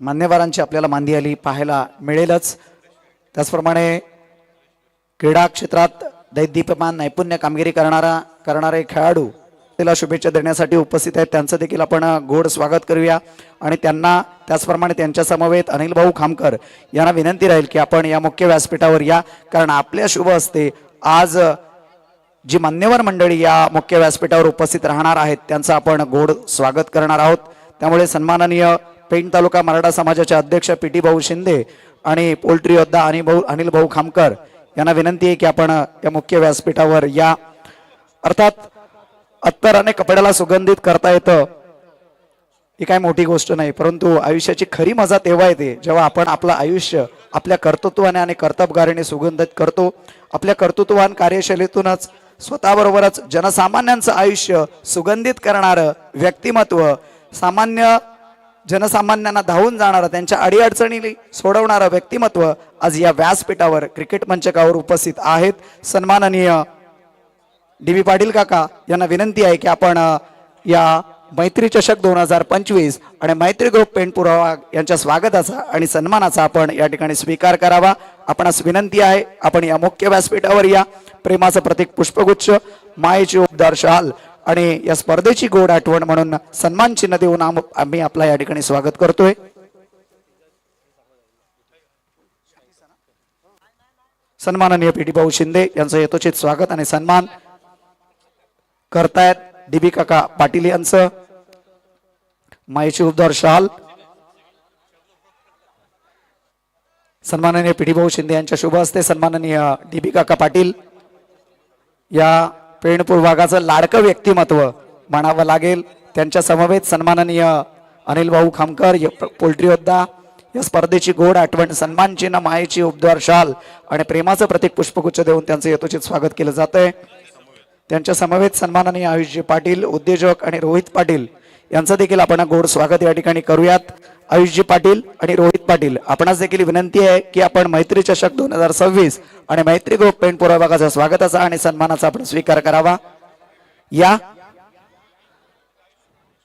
मान्यवरांची आपल्याला मांदी आली पाहायला मिळेलच. त्याचप्रमाणे क्रीडा क्षेत्रात दैदिप्यमान नैपुण्य कामगिरी करणारे खेळाडू त्याला शुभेच्छा देण्यासाठी उपस्थित आहेत. त्यांचं देखील आपण गोड स्वागत करूया. आणि त्यांना त्याचप्रमाणे त्यांच्या समवेत अनिल भाऊ खामकर यांना विनंती राहील की आपण या मुख्य व्यासपीठावर या. कारण आपल्या शुभ हस्ते आज जी मान्यवर मंडळी या मुख्य व्यासपीठावर उपस्थित राहणार आहेत त्यांचं आपण गोड स्वागत करणार आहोत. त्यामुळे सन्माननीय पेण तालुका मराठा समाजाचे अध्यक्ष पीटी भाऊ शिंदे आणि पोल्ट्री योद्धा अनिल भाऊ खामकर यांना विनंती आहे की आपण या मुख्य व्यासपीठावर या. अर्थात अत्तराने कपड्याला सुगंधित करता येतं ही काय मोठी गोष्ट नाही, परंतु आयुष्याची खरी मजा तेव्हा येते जेव्हा आपण आपलं आयुष्य आपल्या कर्तृत्वाने आणि कर्तबगारीने सुगंधित करतो. आपल्या कर्तृत्ववान कार्यशैलीतूनच स्वतःबरोबरच जनसामान्यांचं आयुष्य सुगंधित करणारं व्यक्तिमत्व, सामान्य जनसामान्यांना धावून जाणारं, त्यांच्या अडीअडचणी सोडवणारं व्यक्तिमत्व आज या व्यासपीठावर क्रिकेट मंचकावर उपस्थित आहेत. सन्माननीय डी पाटील काका यांना विनंती आहे की आपण या मैत्री चषक 2025 आणि मैत्री ग्रुप पेंट पुरावा यांच्या स्वागताचा आणि सन्मानाचा आपण या ठिकाणी स्वीकार करावा. आपणास विनंती आहे आपण या मुख्य व्यासपीठावर या. प्रेमाचं प्रतीक पुष्पगुच्छ, मायेची उबदार शाल आणि या स्पर्धेची गोड आठवण म्हणून सन्मान चिन्ह देऊन आम्ही आपला या ठिकाणी स्वागत करतोय. सन्माननीय पीटी भाऊ शिंदे यांचं यथोचित स्वागत आणि सन्मान करतायत डीबी काका पाटील यांचं. मायेची उबदार शाल सन्माननीय पिढी भाऊ शिंदे यांच्या शुभ हस्ते सन्माननीय DB काका पाटील या पेणपूर भागाचं लाडकं व्यक्तिमत्व म्हणावं लागेल त्यांच्या समवेत सन्माननीय अनिल भाऊ खामकर पोल्ट्री योद्धा या स्पर्धेची गोड आठवण सन्मान चिन्ह मायेची उपद्वार शाल आणि प्रेमाचं प्रतीक पुष्पगुच्छ देऊन त्यांचं यथोचित स्वागत केलं जात आहे। त्यांच्या समवेत सन्माननीय आयुषजी पाटील उद्योजक आणि रोहित पाटील यांचं देखील आपण गोड स्वागत या ठिकाणी करूयात। आयुषजी पाटील आणि रोहित पाटील आपणास देखील विनंती आहे की आपण मैत्री चषक 2026 आणि मैत्री ग्रुप पेणपूर विभागाचा स्वागताचा आणि सन्मानाचा आपण स्वीकार करावा। या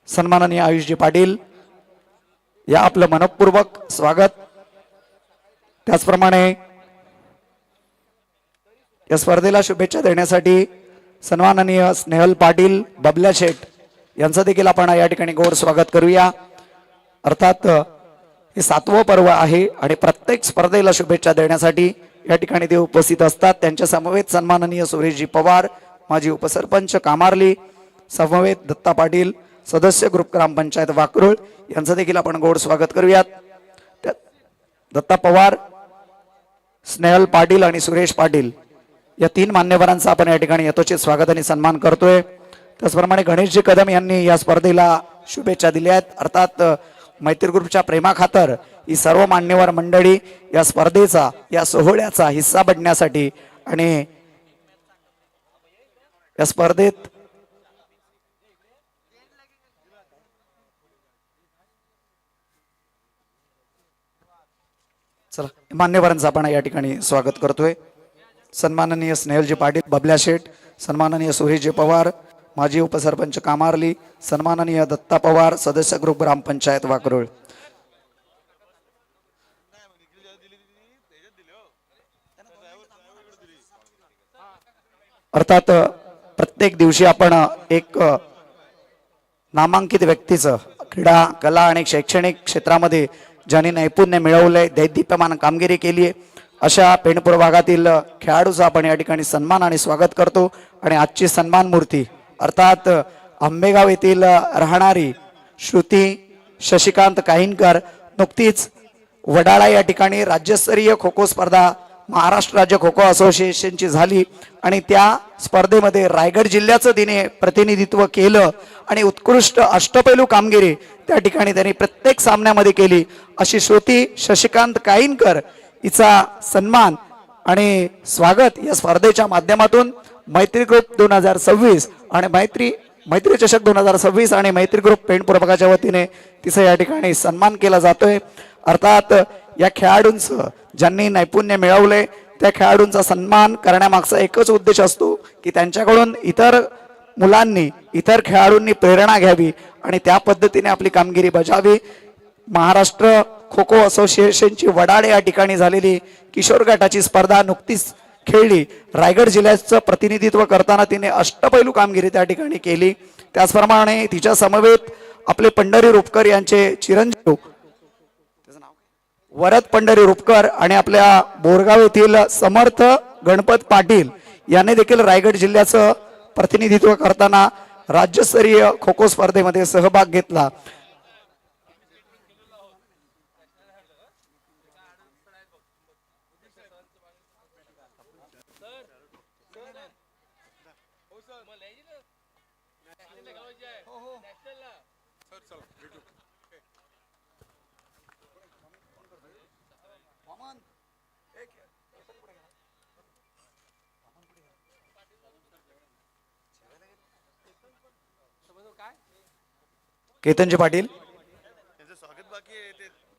सन्माननीय आयुषजी पाटील या आपलं मनपूर्वक स्वागत। त्याचप्रमाणे या स्पर्धेला शुभेच्छा देण्यासाठी सन्माननीय स्नेहल पाटील बबल्या शेठ यांचं देखील आपण या ठिकाणी गोड स्वागत करूया। अर्थात हे 7वं पर्व आहे आणि प्रत्येक स्पर्धेला शुभेच्छा देण्यासाठी या ठिकाणी ते उपस्थित असतात। त्यांच्या समवेत सन्माननीय सुरेशजी पवार माजी उपसरपंच कामार्ली समवेत दत्ता पाटील सदस्य ग्रुप ग्रामपंचायत वाकरुळ यांचं देखील आपण गोड स्वागत करूयात। दत्ता पवार स्नेहल पाटील आणि सुरेश पाटील या 3 मान्यवरांचा आपण या ठिकाणी यथोचित स्वागत आणि सन्मान करतोय। त्याचप्रमाणे गणेशजी कदम यांनी या स्पर्धेला शुभेच्छा दिल्या आहेत। अर्थात मैत्री ग्रुपच्या प्रेमाखातर ही सर्व मान्यवर मंडळी या स्पर्धेचा या सोहळ्याचा हिस्सा बनण्यासाठी आणि या स्पर्धेत चला मान्यवरांचं आपण या ठिकाणी स्वागत करतोय। सन्माननीय स्नेहलजी पाटील बबल्या शेठ सन्माननीय सुरेशजी पवार माजी उपसरपंच कामार्ली सन्माननीय दत्ता पवार सदस्य ग्रुप ग्रामपंचायत वाकरुळ। अर्थात प्रत्येक दिवशी आपण एक नामांकित व्यक्तीचं क्रीडा कला आणि शैक्षणिक क्षेत्रामध्ये ज्यांनी नैपुण्य मिळवलंय दैदिप्यमान कामगिरी केली अशा पेणपूर भागातील खेळाडूचा आपण या ठिकाणी सन्मान आणि स्वागत करतो। आणि आजची सन्मान मूर्ती अर्थात आंबेगाव येथील राहणारी श्रुती शशिकांत काहीनकर नुकतीच वडाळा या ठिकाणी राज्यस्तरीय खो खो स्पर्धा महाराष्ट्र राज्य खो खो असोसिएशनची झाली आणि त्या स्पर्धेमध्ये रायगड जिल्ह्याचं तिने प्रतिनिधित्व केलं आणि उत्कृष्ट अष्टपैलू कामगिरी त्या ठिकाणी त्यांनी प्रत्येक सामन्यामध्ये केली। अशी श्रुती शशिकांत काहीनकर हिचा सन्मान आणि स्वागत या स्पर्धेच्या माध्यमातून मैत्री ग्रुप 2026 आणि मैत्री चषक 2026 आणि मैत्री ग्रुप पेणपूर भागाच्या वतीने तिचा या ठिकाणी सन्मान केला जातोय। अर्थात या खेळाडूंचं ज्यांनी नैपुण्य मिळवले त्या खेळाडूंचा सन्मान करण्यामागचा एकच उद्देश असतो की त्यांच्याकडून इतर मुलांनी इतर खेळाडूंनी प्रेरणा घ्यावी आणि त्या पद्धतीने आपली कामगिरी बजावी। महाराष्ट्र खो खो असोसिएशनची वडाळे या ठिकाणी झालेली किशोर गटाची स्पर्धा नुकतीच खेळली। रायगड जिल्ह्याचं प्रतिनिधित्व करताना तिने अष्टपैलू कामगिरी त्या ठिकाणी केली। त्याचप्रमाणे तिच्या समवेत आपले पंढरी रुपकर यांचे चिरंजीव वरद पंढरी रुपकर आणि आपल्या बोरगाव येथील समर्थ गणपत पाटील यांनी देखील रायगड जिल्ह्याचं प्रतिनिधित्व करताना राज्यस्तरीय खो खो स्पर्धेमध्ये सहभाग घेतला।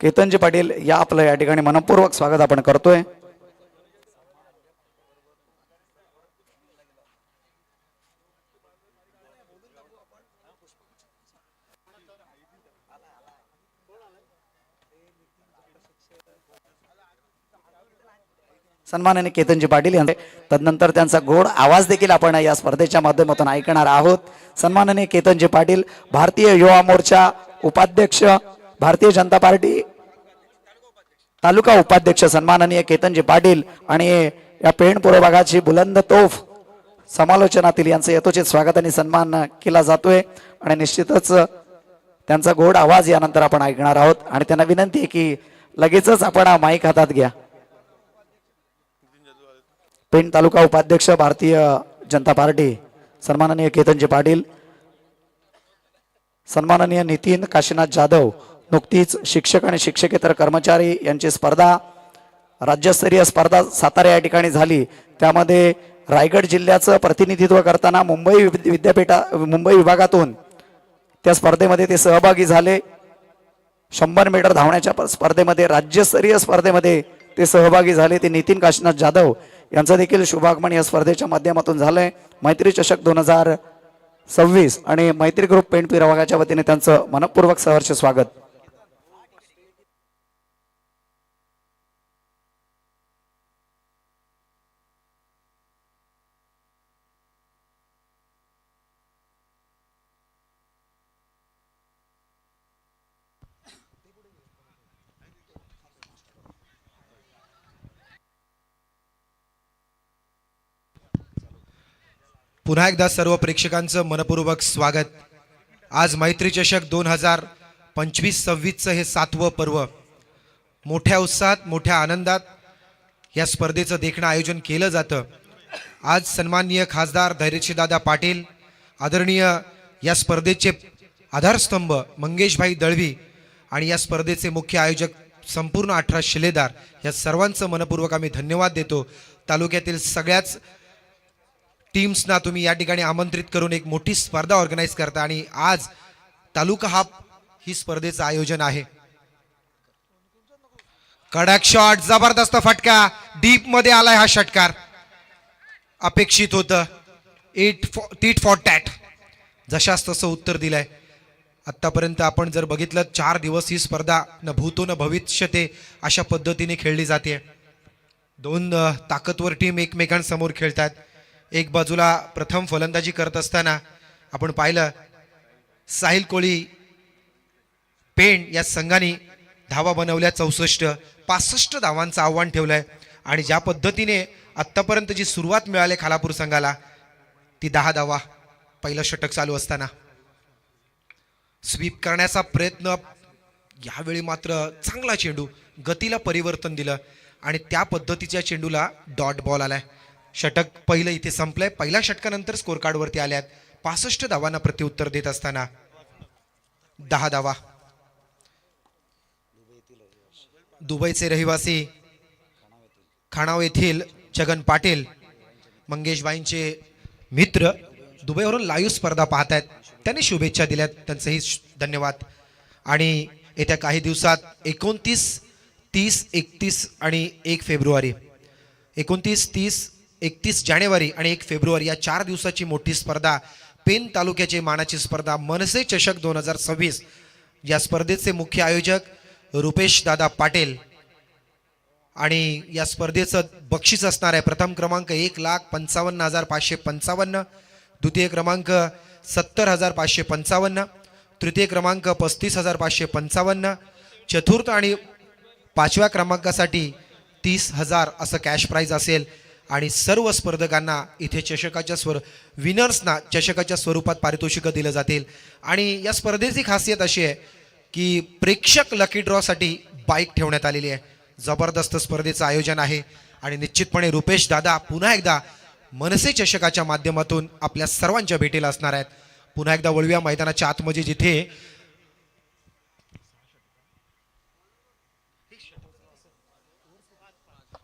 केतनजी पाटील या आपलं या ठिकाणी मनपूर्वक स्वागत आपण करतोय। सन्माननीय केतनजी पाटील यांचे तदनंतर त्यांचा गोड आवाज देखील आपण या स्पर्धेच्या माध्यमातून ऐकणार आहोत। सन्माननीय केतनजी पाटील भारतीय युवा मोर्चा उपाध्यक्ष भारतीय जनता पार्टी तालुका उपाध्यक्ष सन्माननीय केतनजी पाटील आणि या पेणपूर भागाची बुलंद तोफ समालोचनातील यांचे यथोचित स्वागत आणि सन्मान केला जातोय आणि निश्चितच त्यांचा गोड आवाज यानंतर आपण ऐकणार आहोत आणि त्यांना विनंती आहे की लगेचच आपण माईक हातात घ्या। पेण तालुका उपाध्यक्ष भारतीय जनता पार्टी सन्माननीय केतनजी पाटील, सन्माननीय नितीन काशीनाथ जाधव, नुकतीच शिक्षक आणि शिक्षकेतर कर्मचारी यांची स्पर्धा राज्यस्तरीय स्पर्धा सातारा या ठिकाणी झाली. त्यामध्ये रायगड जिल्ह्याचं प्रतिनिधित्व करताना मुंबई विभागातून त्या स्पर्धेमध्ये ते सहभागी झाले. 100 मीटर धावण्याच्या स्पर्धेमध्ये राज्यस्तरीय स्पर्धेमध्ये ते सहभागी झाले. ते नितीन काशीनाथ जाधव यांचं देखील शुभागमन या स्पर्धेच्या माध्यमातून झालंय. मैत्री चषक 2026 आणि मैत्री ग्रुप पेण विभागाच्या वतीने त्यांचं मनपूर्वक सहर्ष स्वागत. पुन्हा एकदा सर्व प्रेक्षकांचं मनपूर्वक स्वागत. आज मैत्री चषक 2025-26चं हे 7वं पर्व मोठ्या उत्साहात मोठ्या आनंदात या स्पर्धेचं देखणं आयोजन केलं जातं. आज सन्माननीय खासदार धैर्यशीलदादा पाटील, आदरणीय या स्पर्धेचे आधारस्तंभ मंगेशभाई दळवी आणि या स्पर्धेचे मुख्य आयोजक संपूर्ण 18 शिलेदार, या सर्वांचं मनपूर्वक आम्ही धन्यवाद देतो. तालुक्यातील सगळ्याच टीम्सना तुम्ही या ठिकाणी आमंत्रित करून एक मोठी स्पर्धा ऑर्गनाईज करता आणि आज तालुका हाफ ही स्पर्धेचं आयोजन आहे. कडक शॉट, जबरदस्त फटका, डीप मध्ये आलाय हा षटकार. अपेक्षित होतं टीट फॉर टॅट, जशास तसं उत्तर दिलंय. आतापर्यंत आपण जर बघितलं 4 दिवस ही स्पर्धा न भूतो न भविष्यते अशा पद्धतीने खेळली जाते. 2 ताकदवर टीम एकमेकांसमोर खेळतात. एक बाजूला प्रथम फलंदाजी करत असताना आपण पाहिलं साहिल कोळी पेण या संघाने धावा बनवल्या 64 धावांचं आव्हान ठेवलंय आणि ज्या पद्धतीने आत्तापर्यंत जी सुरुवात मिळाली खालापूर संघाला ती 10 धावा पहिलं षटक चालू असताना. स्वीप करण्याचा प्रयत्न, यावेळी मात्र चांगला चेंडू, गतीला परिवर्तन दिलं आणि त्या पद्धतीच्या चेंडूला डॉट बॉल आलाय. षटक पहिलं इथे संपलंय. पहिल्या षटकानंतर स्कोर कार्डवरती आल्यात 65 धावांना प्रत्युत्तर देत असताना 10 धावा. दुबईचे रहिवासी खाणाव येथील जगन पाटील, मंगेशबाईंचे मित्र, दुबईवरून लाईव्ह स्पर्धा पाहतायत, त्यांनी शुभेच्छा दिल्यात, त्यांचेही धन्यवाद. आणि येत्या काही दिवसात 29, 30, 31 आणि 1 फेब्रुवारी 29, 30, 31 जानेवारी आणि 1 फेब्रुवारी या 4 दिवसाची मोठी स्पर्धा, पेण तालुक्याची मानाची स्पर्धा मनसे चषक 2026. या स्पर्धेचे मुख्य आयोजक रुपेश दादा पाटील आणि या स्पर्धेचं बक्षीस असणार आहे. प्रथम क्रमांक 1,55,555, द्वितीय क्रमांक 70,555, तृतीय क्रमांक 35,555, चतुर्थ आणि 5व्या क्रमांकासाठी 30,000 असं कॅश प्राइज असेल. आणि सर्व स्पर्धकांना इथे विनर्सना चषकाच्या स्वरूपात पारितोषिकं दिलं जातील. आणि या स्पर्धेची खासियत अशी आहे की प्रेक्षक लकी ड्रॉसाठी बाईक ठेवण्यात आलेली आहे. जबरदस्त स्पर्धेचं आयोजन आहे आणि निश्चितपणे रुपेश दादा पुन्हा एकदा मनसे चषकाच्या माध्यमातून आपल्या सर्वांच्या भेटीला असणार आहेत. पुन्हा एकदा वळव्या मैदानाच्या आतमध्ये जिथे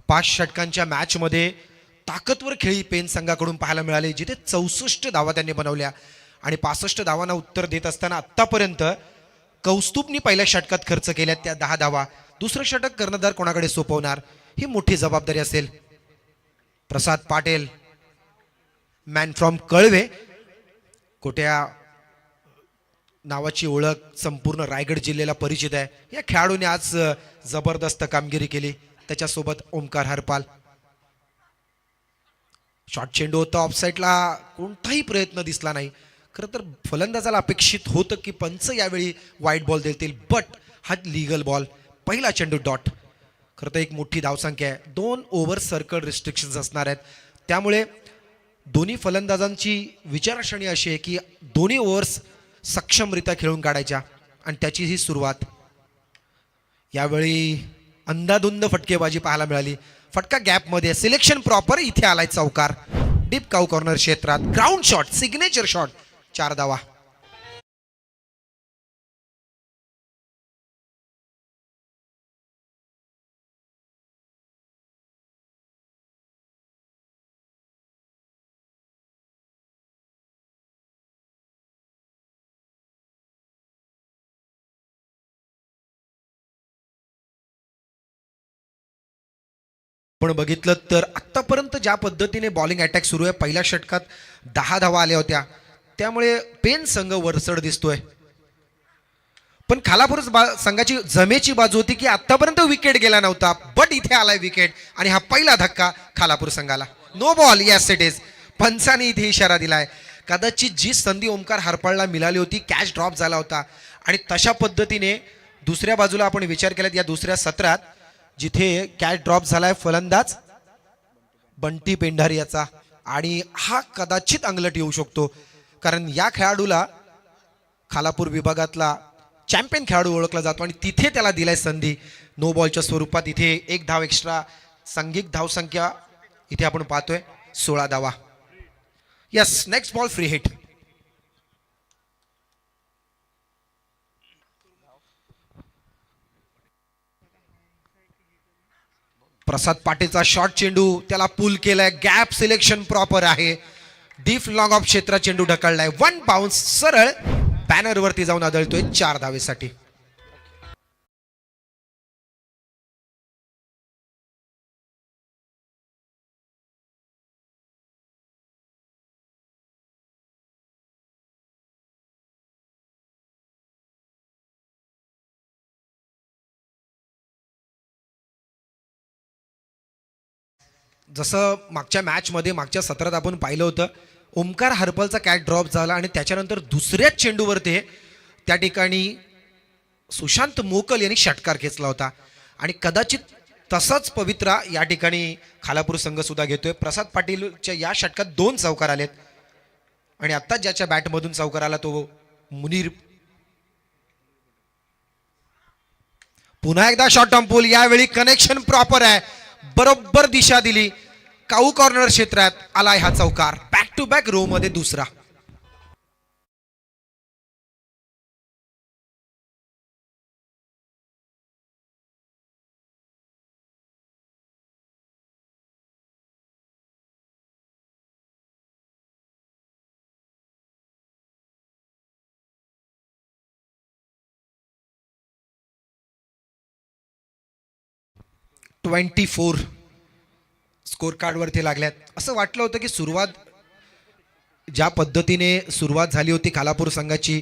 पाच षटकांच्या मॅच मध्ये ताकदवर खेळी पेण संघाकडून पाहायला मिळाली, जिथे 64 धावा त्यांनी बनवल्या आणि 65 धावांना उत्तर देत असताना आतापर्यंत कौस्तुभनी पहिल्या षटकात खर्च केल्या त्या 10 धावा. दुसरं षटक कर्णधार कोणाकडे सोपवणार ही मोठी जबाबदारी असेल. प्रसाद पाटील, मॅन फ्रॉम कळवे, कोट्या नावाची ओळख संपूर्ण रायगड जिल्ह्याला परिचित आहे. या खेळाडूने आज जबरदस्त कामगिरी केली. त्याच्यासोबत ओमकार हरपाल. शॉर्ट चेंडू होता, ऑफसाईडला कोणताही प्रयत्न दिसला नाही. खरं तर फलंदाजाला अपेक्षित होतं की पंच यावेळी वाईट बॉल देतील, बट हा लीगल बॉल. पहिला चेंडू डॉट. खरं तर एक मोठी धावसंख्या आहे. 2 ओव्हर सर्कल रिस्ट्रिक्शन्स असणार आहेत. त्यामुळे दोन्ही फलंदाजांची विचारसरणी अशी आहे की दोन्ही ओव्हर्स सक्षमरित्या खेळून काढायच्या आणि त्याची ही सुरुवात. यावेळी अंदाधुंद फटकेबाजी पाहायला मिळाली. फटका गॅपमध्ये, सिलेक्शन प्रॉपर, इथे आलाय चौकार. डीप काऊ कॉर्नर क्षेत्रात ग्राउंड शॉट, सिग्नेचर शॉट, 4 धावा. पण बघितलं तर आत्तापर्यंत ज्या पद्धतीने बॉलिंग अटॅक सुरू आहे, पहिल्या षटकात 10 धावा आल्या होत्या, त्यामुळे पेन संघ वरचढ दिसतोय. पण खालापूर संघाची जमेची बाजू होती की आतापर्यंत विकेट गेला नव्हता, बट इथे आलाय विकेट आणि हा पहिला धक्का खालापूर संघाला. No ball, yes it is. पंचाने इथे इशारा दिलाय. कदाचित जी संधी ओमकार हरपळला मिळाली होती, कॅच ड्रॉप झाला होता आणि तशा पद्धतीने दुसऱ्या बाजूला आपण विचार केला या दुसऱ्या सत्रात जिथे कॅच ड्रॉप झालाय फलंदाज बंटी पेंढारी याचा, आणि हा कदाचित अंगलट येऊ शकतो कारण या खेळाडूला खालापूर विभागातला चॅम्पियन खेळाडू ओळखला जातो आणि तिथे त्याला दिलाय संधी नो बॉलच्या स्वरूपात. इथे 1 धाव एक्स्ट्रा, सांघिक धावसंख्या इथे आपण पाहतोय 16 धावा. Yes, next ball free hit. Prasad पाटीलचा शॉर्ट चेंडू, त्याला पुल केलाय, गॅप सिलेक्शन प्रॉपर आहे, डीप लॉंग ऑफ क्षेत्रात चेंडू ढकललाय, 1 बाउन्स सरळ बॅनर वरती जाऊन आदळतोय 4 धावेसाठी. जसं मागच्या मॅचमध्ये मागच्या सत्रात आपण पाहिलं होतं, ओमकार हरपलचा कॅच ड्रॉप झाला आणि त्याच्यानंतर दुसऱ्याच चेंडूवरती त्या ठिकाणी सुशांत मोकल यांनी षटकार खेचला होता आणि कदाचित तसंच पवित्रा या ठिकाणी खालापूर संघ सुद्धा घेतोय. प्रसाद पाटीलच्या या षटकात 2 चौकार आलेत आणि आता ज्याच्या बॅटमधून चौकार आला तो मुनीर. पुन्हा एकदा शॉर्ट ऑन पूल, यावेळी कनेक्शन प्रॉपर आहे, बरोबर दिशा दिली, काऊ कॉर्नर क्षेत्रात आलाय हा चौकार. बॅक टू बॅक रो मध्ये दुसरा. .24 स्कोर कार्डवरती लागल्यात. असं वाटलं होतं की सुरुवात ज्या पद्धतीने सुरुवात झाली होती खालापूर संघाची,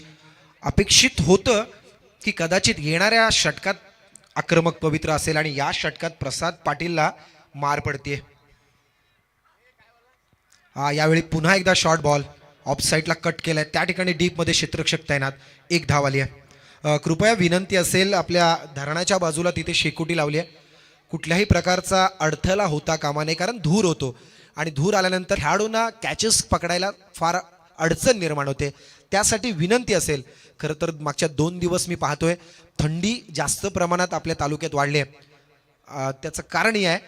अपेक्षित होतं की कदाचित येणाऱ्या षटकात आक्रमक पवित्र असेल आणि या षटकात प्रसाद पाटीलला मार पडते. यावेळी पुन्हा एकदा शॉर्ट बॉल ऑफ साईडला कट केलाय, त्या ठिकाणी डीप मध्ये क्षेत्ररक्षक तैनात, 1 धाव आली आहे. कृपया विनंती असेल, आपल्या धरणाच्या बाजूला तिथे शेकोटी लावली आहे, कुठल्याही प्रकारचा अडथळा होता कामा नये, कारण धूर होतो आणि धूर आल्यानंतर खेळाडूंना कॅचेस पकडायला फार अडचण निर्माण होते. त्यासाठी विनंती असेल. खरं तर मागच्या 2 दिवस मी पाहतोय थंडी जास्त प्रमाणात आपल्या तालुक्यात वाढली आहे. त्याचं कारण हे आहे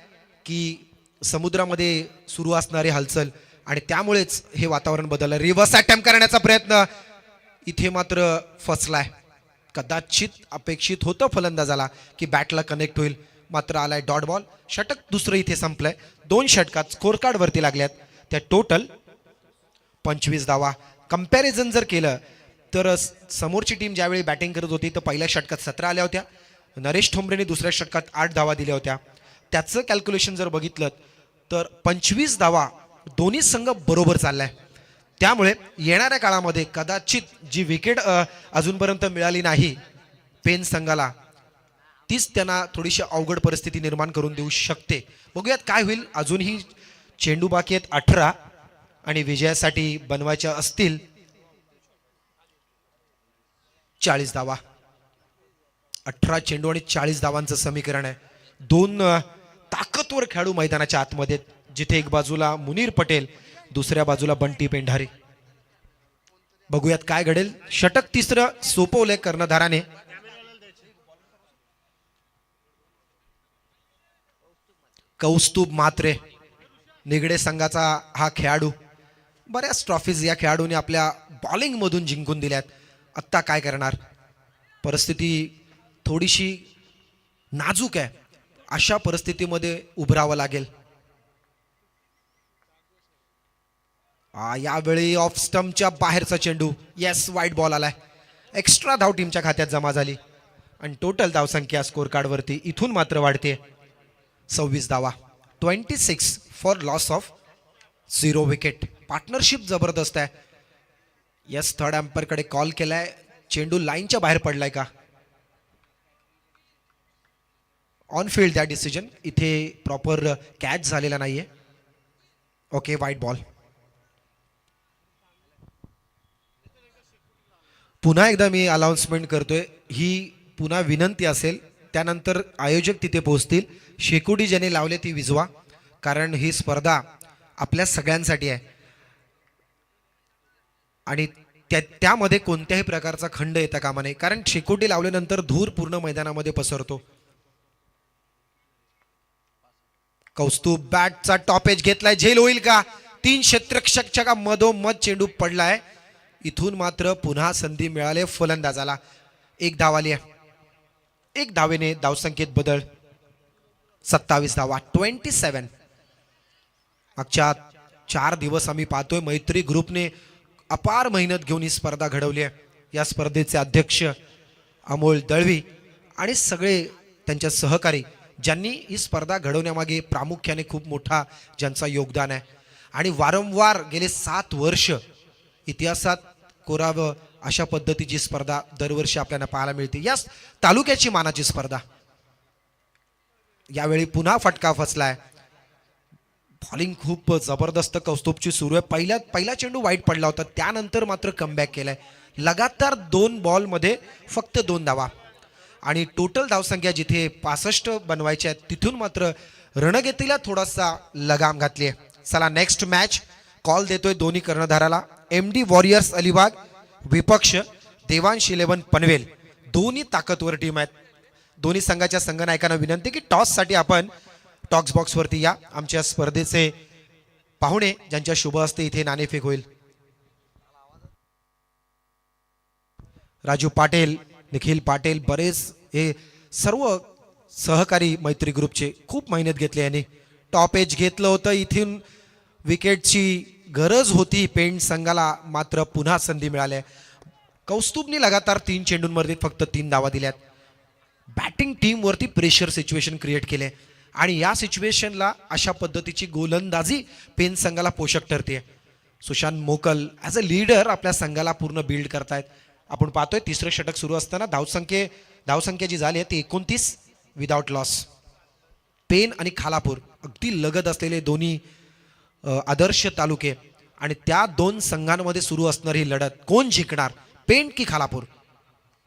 की समुद्रामध्ये सुरू असणारी हालचाल आणि त्यामुळेच हे वातावरण बदललं. रिव्हर्स अटेम्प्ट करण्याचा प्रयत्न इथे मात्र फसलाय. कदाचित अपेक्षित होतं फलंदाजाला की बॅटला कनेक्ट होईल, मात्र आलाय डॉट बॉल. षटक दुसरं इथे संपलंय. 2 षटकात स्कोर कार्ड वरती लागल्यात त्या टोटल 25 धावा. कंपॅरिझन जर केलं तर समोरची टीम ज्यावेळी बॅटिंग करत होती तर पहिल्या षटकात 17 आल्या होत्या, नरेश ठोंबरेने दुसऱ्या षटकात 8 धावा दिल्या होत्या. त्याचं कॅल्क्युलेशन जर बघितलं तर 25 धावा दोन्ही संघ बरोबर चाललाय. त्यामुळे येणाऱ्या काळामध्ये कदाचित जी विकेट अजूनपर्यंत मिळाली नाही पेन संघाला, तीच त्यांना थोडीशी अवघड परिस्थिती निर्माण करून देऊ शकते. बघूयात काय होईल. अजूनही चेंडू बाकी आहेत 18 आणि विजयासाठी बनवायच्या असतील 40 धावा. 18 चेंडू आणि 40 धावांचं समीकरण आहे. 2 ताकदवर खेळाडू मैदानाच्या आतमध्ये, जिथे एक बाजूला मुनीर पटेल, दुसऱ्या बाजूला बंटी पेंढारी. बघूयात काय घडेल. षटक तिसरं सोपवलंय कर्णधाराने. कौस्तुभ म्हात्रे निगडे संघाचा हा खेळाडू. बऱ्याच ट्रॉफीज या खेळाडूने आपल्या बॉलिंग मधून जिंकून दिल्यात. आत्ता काय करणार, परिस्थिती थोडीशी नाजूक आहे, अशा परिस्थितीमध्ये उभरावं लागेल. यावेळी ऑफ स्टंपच्या बाहेरचा चेंडू. येस, वाईट बॉल आलाय. एक्स्ट्रा धाव टीमच्या खात्यात जमा झाली आणि टोटल धावसंख्या स्कोर कार्डवरती इथून मात्र वाढते. 26 धावा, 26 for loss of 0 wicket. Partnership जबरदस्त आहे. यस, थर्ड एम्पायर कडे कॉल केलाय. चेंडू लाईनच्या बाहेर पडलाय का? ऑन फील्ड त्या डिसिजन, इथे प्रॉपर कॅच झालेला नाहीये. ओके, वाईट बॉल. पुन्हा एकदा मी अनाउन्समेंट करतोय, ही पुन्हा विनंती असेल, त्यानंतर आयोजक तिथे पोहोचतील. शेकोटी ज्याने लावले ती विजवा, कारण ही स्पर्धा आपल्या सगळ्यांसाठी आहे आणि त्यामध्ये कोणत्याही प्रकारचा खंड येता कामा नये, कारण शेकोटी लावल्यानंतर धूर पूर्ण मैदानामध्ये पसरतो. कौस्तुभ बॅटचा टॉपेज घेतलाय, झेल होईल का? 3 क्षेत्ररक्षकाच्या मधोमध चेंडू पडलाय. इथून मात्र पुन्हा संधी मिळाली फलंदाजाला. 1 धाव आली आहे. 1 धावेने धावसंख्येत बदल. 27 धावा, 27. मागच्या 4 दिवस आम्ही पाहतोय मैत्री ग्रुपने अपार मेहनत घेऊन ही स्पर्धा घडवली आहे. या स्पर्धेचे अध्यक्ष अमोल दळवी आणि सगळे त्यांच्या सहकारी, ज्यांनी ही स्पर्धा घडवण्यामागे प्रामुख्याने खूप मोठा ज्यांचा योगदान आहे आणि वारंवार गेले 7 वर्ष इतिहासात कोरावं अशा पद्धतीची स्पर्धा दरवर्षी आपल्याला पाहायला मिळते. याच तालुक्याची मानाची स्पर्धा. यावेळी पुन्हा फटका फसलाय. बॉलिंग खूप जबरदस्त कौस्तुभची सुरू आहे. पहिला चेंडू वाईट पडला होता, त्यानंतर मात्र कमबॅक केलाय. लगातार 2 बॉलमध्ये फक्त 2 धावा आणि टोटल धावसंख्या जिथे 65 बनवायच्या आहेत तिथून मात्र रणगतीला थोडासा लगाम घातली आहे. चला, नेक्स्ट मॅच कॉल देतोय दोन्ही कर्णधाराला. MD वॉरियर्स अलिबाग विपक्ष देवांश 11 पनवेल. दोन्ही ताकदवर टीम आहेत. दोन्ही संघाच्या संघनायकांना विनंती की टॉस साठी आपण टॉक्स बॉक्स वरती या. आमच्या स्पर्धेचे पाहुणे ज्यांच्या शुभ हस्ते इथे नाणेफेक होईल. राजू पाटील, निखिल पाटील, बरेच हे सर्व सहकारी मैत्री ग्रुपचे खूप मेहनत घेतली यांनी. टॉप एज घेतलं होतं, इथून विकेटची गरज होती पेंट संघाला, मात्र पुन्हा संधी मिळाली. कौस्तुभने लगातार 3 चेंडूंवरती फक्त 3 धावा दिल्यात. बॅटिंग टीम वरती प्रेशर सिच्युएशन क्रिएट केले आणि या सिच्युएशनला अशा पद्धतीची गोलंदाजी पेन संघाला पोषक ठरते. सुशांत मोकल ॲज अ लीडर आपल्या संघाला पूर्ण बिल्ड करतायत. आपण पाहतोय तिसरं षटक सुरू असताना धावसंख्या जी झाली आहे ती 29 विदाउट लॉस. पेन आणि खालापूर अगदी लगत असलेले दोन्ही आदर्श तालुके आणि त्या 2 संघांमध्ये सुरू असणारी ही लढत, कोण जिंकणार, पेन की खालापूर?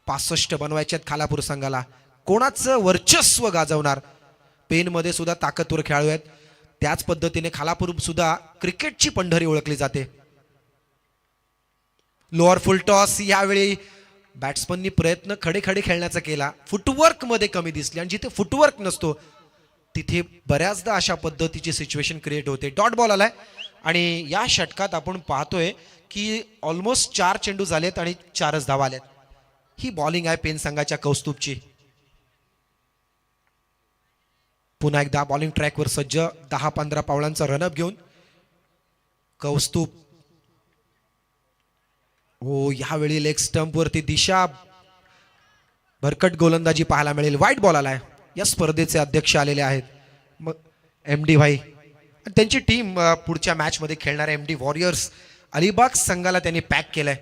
65 बनवायचे आहेत खालापूर संघाला. कोणाचं वर्चस्व गाजवणार? पेनमध्ये सुद्धा ताकदवर खेळाडू आहेत, त्याच पद्धतीने खालापूर सुद्धा क्रिकेटची पंढरी ओळखली जाते. Lower full toss. यावेळी बॅट्समननी प्रयत्न खडे खेळण्याचा केला, फुटवर्क मध्ये कमी दिसली आणि जिथे फुटवर्क नसतो तिथे बऱ्याचदा अशा पद्धतीची सिच्युएशन क्रिएट होते. डॉट बॉल आलाय आणि या षटकात आपण पाहतोय की ऑलमोस्ट 4 चेंडू झालेत आणि 4च धावा आल्यात. ही बॉलिंग आहे पेन संघाच्या कौस्तुभची. पुन्हा एकदा बॉलिंग ट्रॅकवर सज्ज, 10-15 पावलांचा रनअप घेऊन कौस्तुभ. हो, यावेळी लेग स्टंप वरती दिशा भरकट गोलंदाजी पाहायला मिळेल. वाईट बॉल आलाय. या स्पर्धेचे अध्यक्ष आलेले आहेत मग MD भाई आणि त्यांची टीम पुढच्या मॅच मध्ये खेळणाऱ्या MD वॉरियर्स अलिबाग संघाला त्यांनी पॅक केलंय.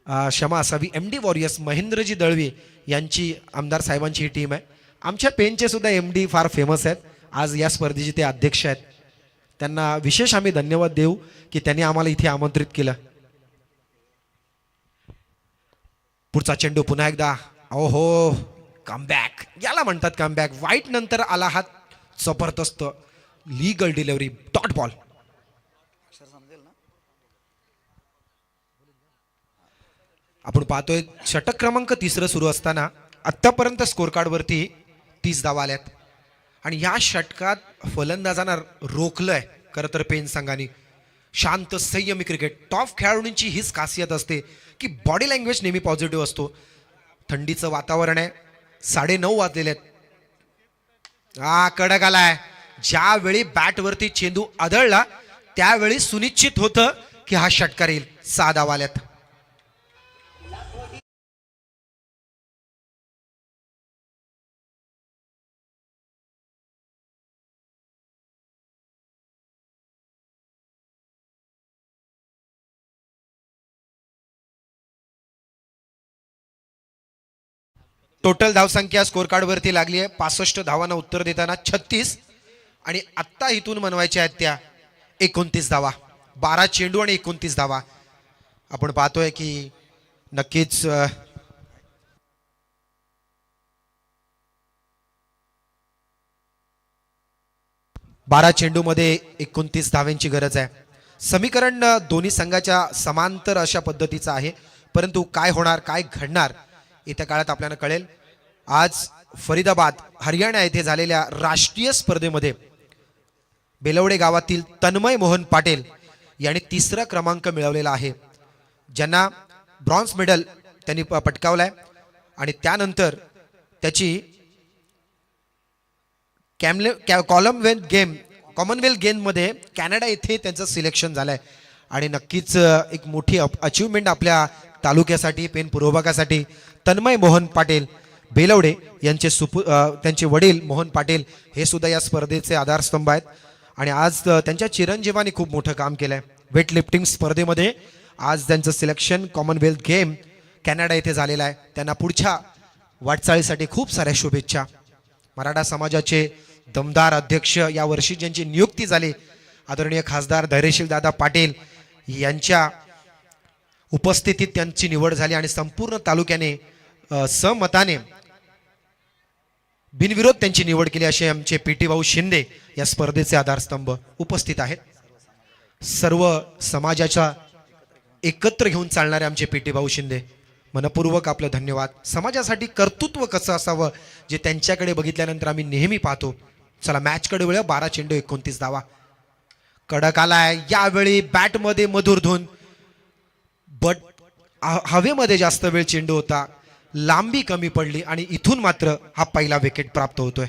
क्षमा असावी, MD वॉरियर्स महेंद्रजी दळवी यांची आमदार साहेबांची ही टीम आहे. आमच्या पेनचे सुद्धा MD फार फेमस आहेत. आज या स्पर्धेचे ते अध्यक्ष आहेत. त्यांना विशेष आम्ही धन्यवाद देऊ की त्यांनी आम्हाला इथे आमंत्रित केलं. पुढचा चेंडू पुन्हा एकदा. ओहो, कमबॅक याला म्हणतात, कमबॅक. वाईट नंतर आला हा जबरदस्त लीगल डिलिव्हरी. Dot ball. आपण पाहतोय षटक क्रमांक 3 सुरू असताना आतापर्यंत स्कोर कार्ड वरती 30 धावा आल्यात आणि या षटकात फलंदाजांना रोखलंय खरं तर पेन संघाने. शांत संयमी क्रिकेट. टॉप खेळाडूंची हीच खासियत असते की बॉडी लँग्वेज नेहमी पॉझिटिव्ह असतो. थंडीचं वातावरण आहे. 9:30 वाजलेले आहेत. कडक आलाय. ज्यावेळी बॅटवरती चेंडू आदळला त्यावेळी सुनिश्चित होतं की हा षटकार येईल. 6 धावा आल्यात. टोटल धावसंख्या स्कोर कार्ड वरती लागली आहे. 65 धावांना उत्तर देताना 36 आणि आत्ता इथून बनवायच्या आहेत त्या 29 धावा. 12 चेंडू आणि 29 धावा. आपण पाहतोय की नक्कीच 12 चेंडूमध्ये 29 धाव्यांची गरज आहे. समीकरण दोन्ही संघाच्या समांतर अशा पद्धतीचं आहे, परंतु काय होणार काय घडणार येत्या काळात आपल्याला कळेल. आज फरीदाबाद हरियाणा येथे झालेल्या राष्ट्रीय स्पर्धेमध्ये बेलवडे गावातील तन्मय मोहन पाटील यांनी 3रा क्रमांक मिळवलेला आहे, ज्यांना ब्रॉन्झ मेडल त्यांनी पटकावलाय. आणि त्यानंतर त्याची कॉमनवेल्थ गेममध्ये कॅनडा येथे त्यांचं सिलेक्शन झालंय. आणि नक्कीच एक मोठी अचिव्हमेंट आपल्या तालुक्यासाठी पेन पूर्वभागासाठी. तन्मय मोहन पाटील बेलवडे यांचे त्यांचे वडील मोहन पाटील हे सुद्धा या स्पर्धेचे आधारस्तंभ आहेत. आणि आज त्यांच्या चिरंजीवानी खूप मोठं काम केलंय वेट लिफ्टिंग स्पर्धेमध्ये. आज त्यांचं सिलेक्शन कॉमनवेल्थ गेम कॅनडा येथे झालेलं आहे. त्यांना पुढच्या वाटचाळीसाठी खूप साऱ्या शुभेच्छा. मराठा समाजाचे दमदार अध्यक्ष या वर्षी ज्यांची नियुक्ती झाली आदरणीय खासदार धैर्यशील दादा पाटील यांच्या उपस्थितीत त्यांची निवड झाली आणि संपूर्ण तालुक्याने सहमताने बिनविरोध त्यांची निवड केली. असे आमचे पीटी भाऊ शिंदे या स्पर्धेचे आधारस्तंभ उपस्थित आहेत. सर्व समाजाच्या एकत्र घेऊन चालणारे आमचे पीटी भाऊ शिंदे, मनपूर्वक आपलं धन्यवाद. समाजासाठी कर्तृत्व कसं असावं जे त्यांच्याकडे बघितल्यानंतर आम्ही नेहमी पाहतो. चला मॅचकडे वळूया. 12 चेंडू 29 धावा. कडक आलाय. यावेळी बॅटमध्ये मधुर धून, बट हवेमध्ये जास्त वेळ चेंडू होता, लांबी कमी पडली आणि इथून मात्र हा पहिला विकेट प्राप्त होतोय.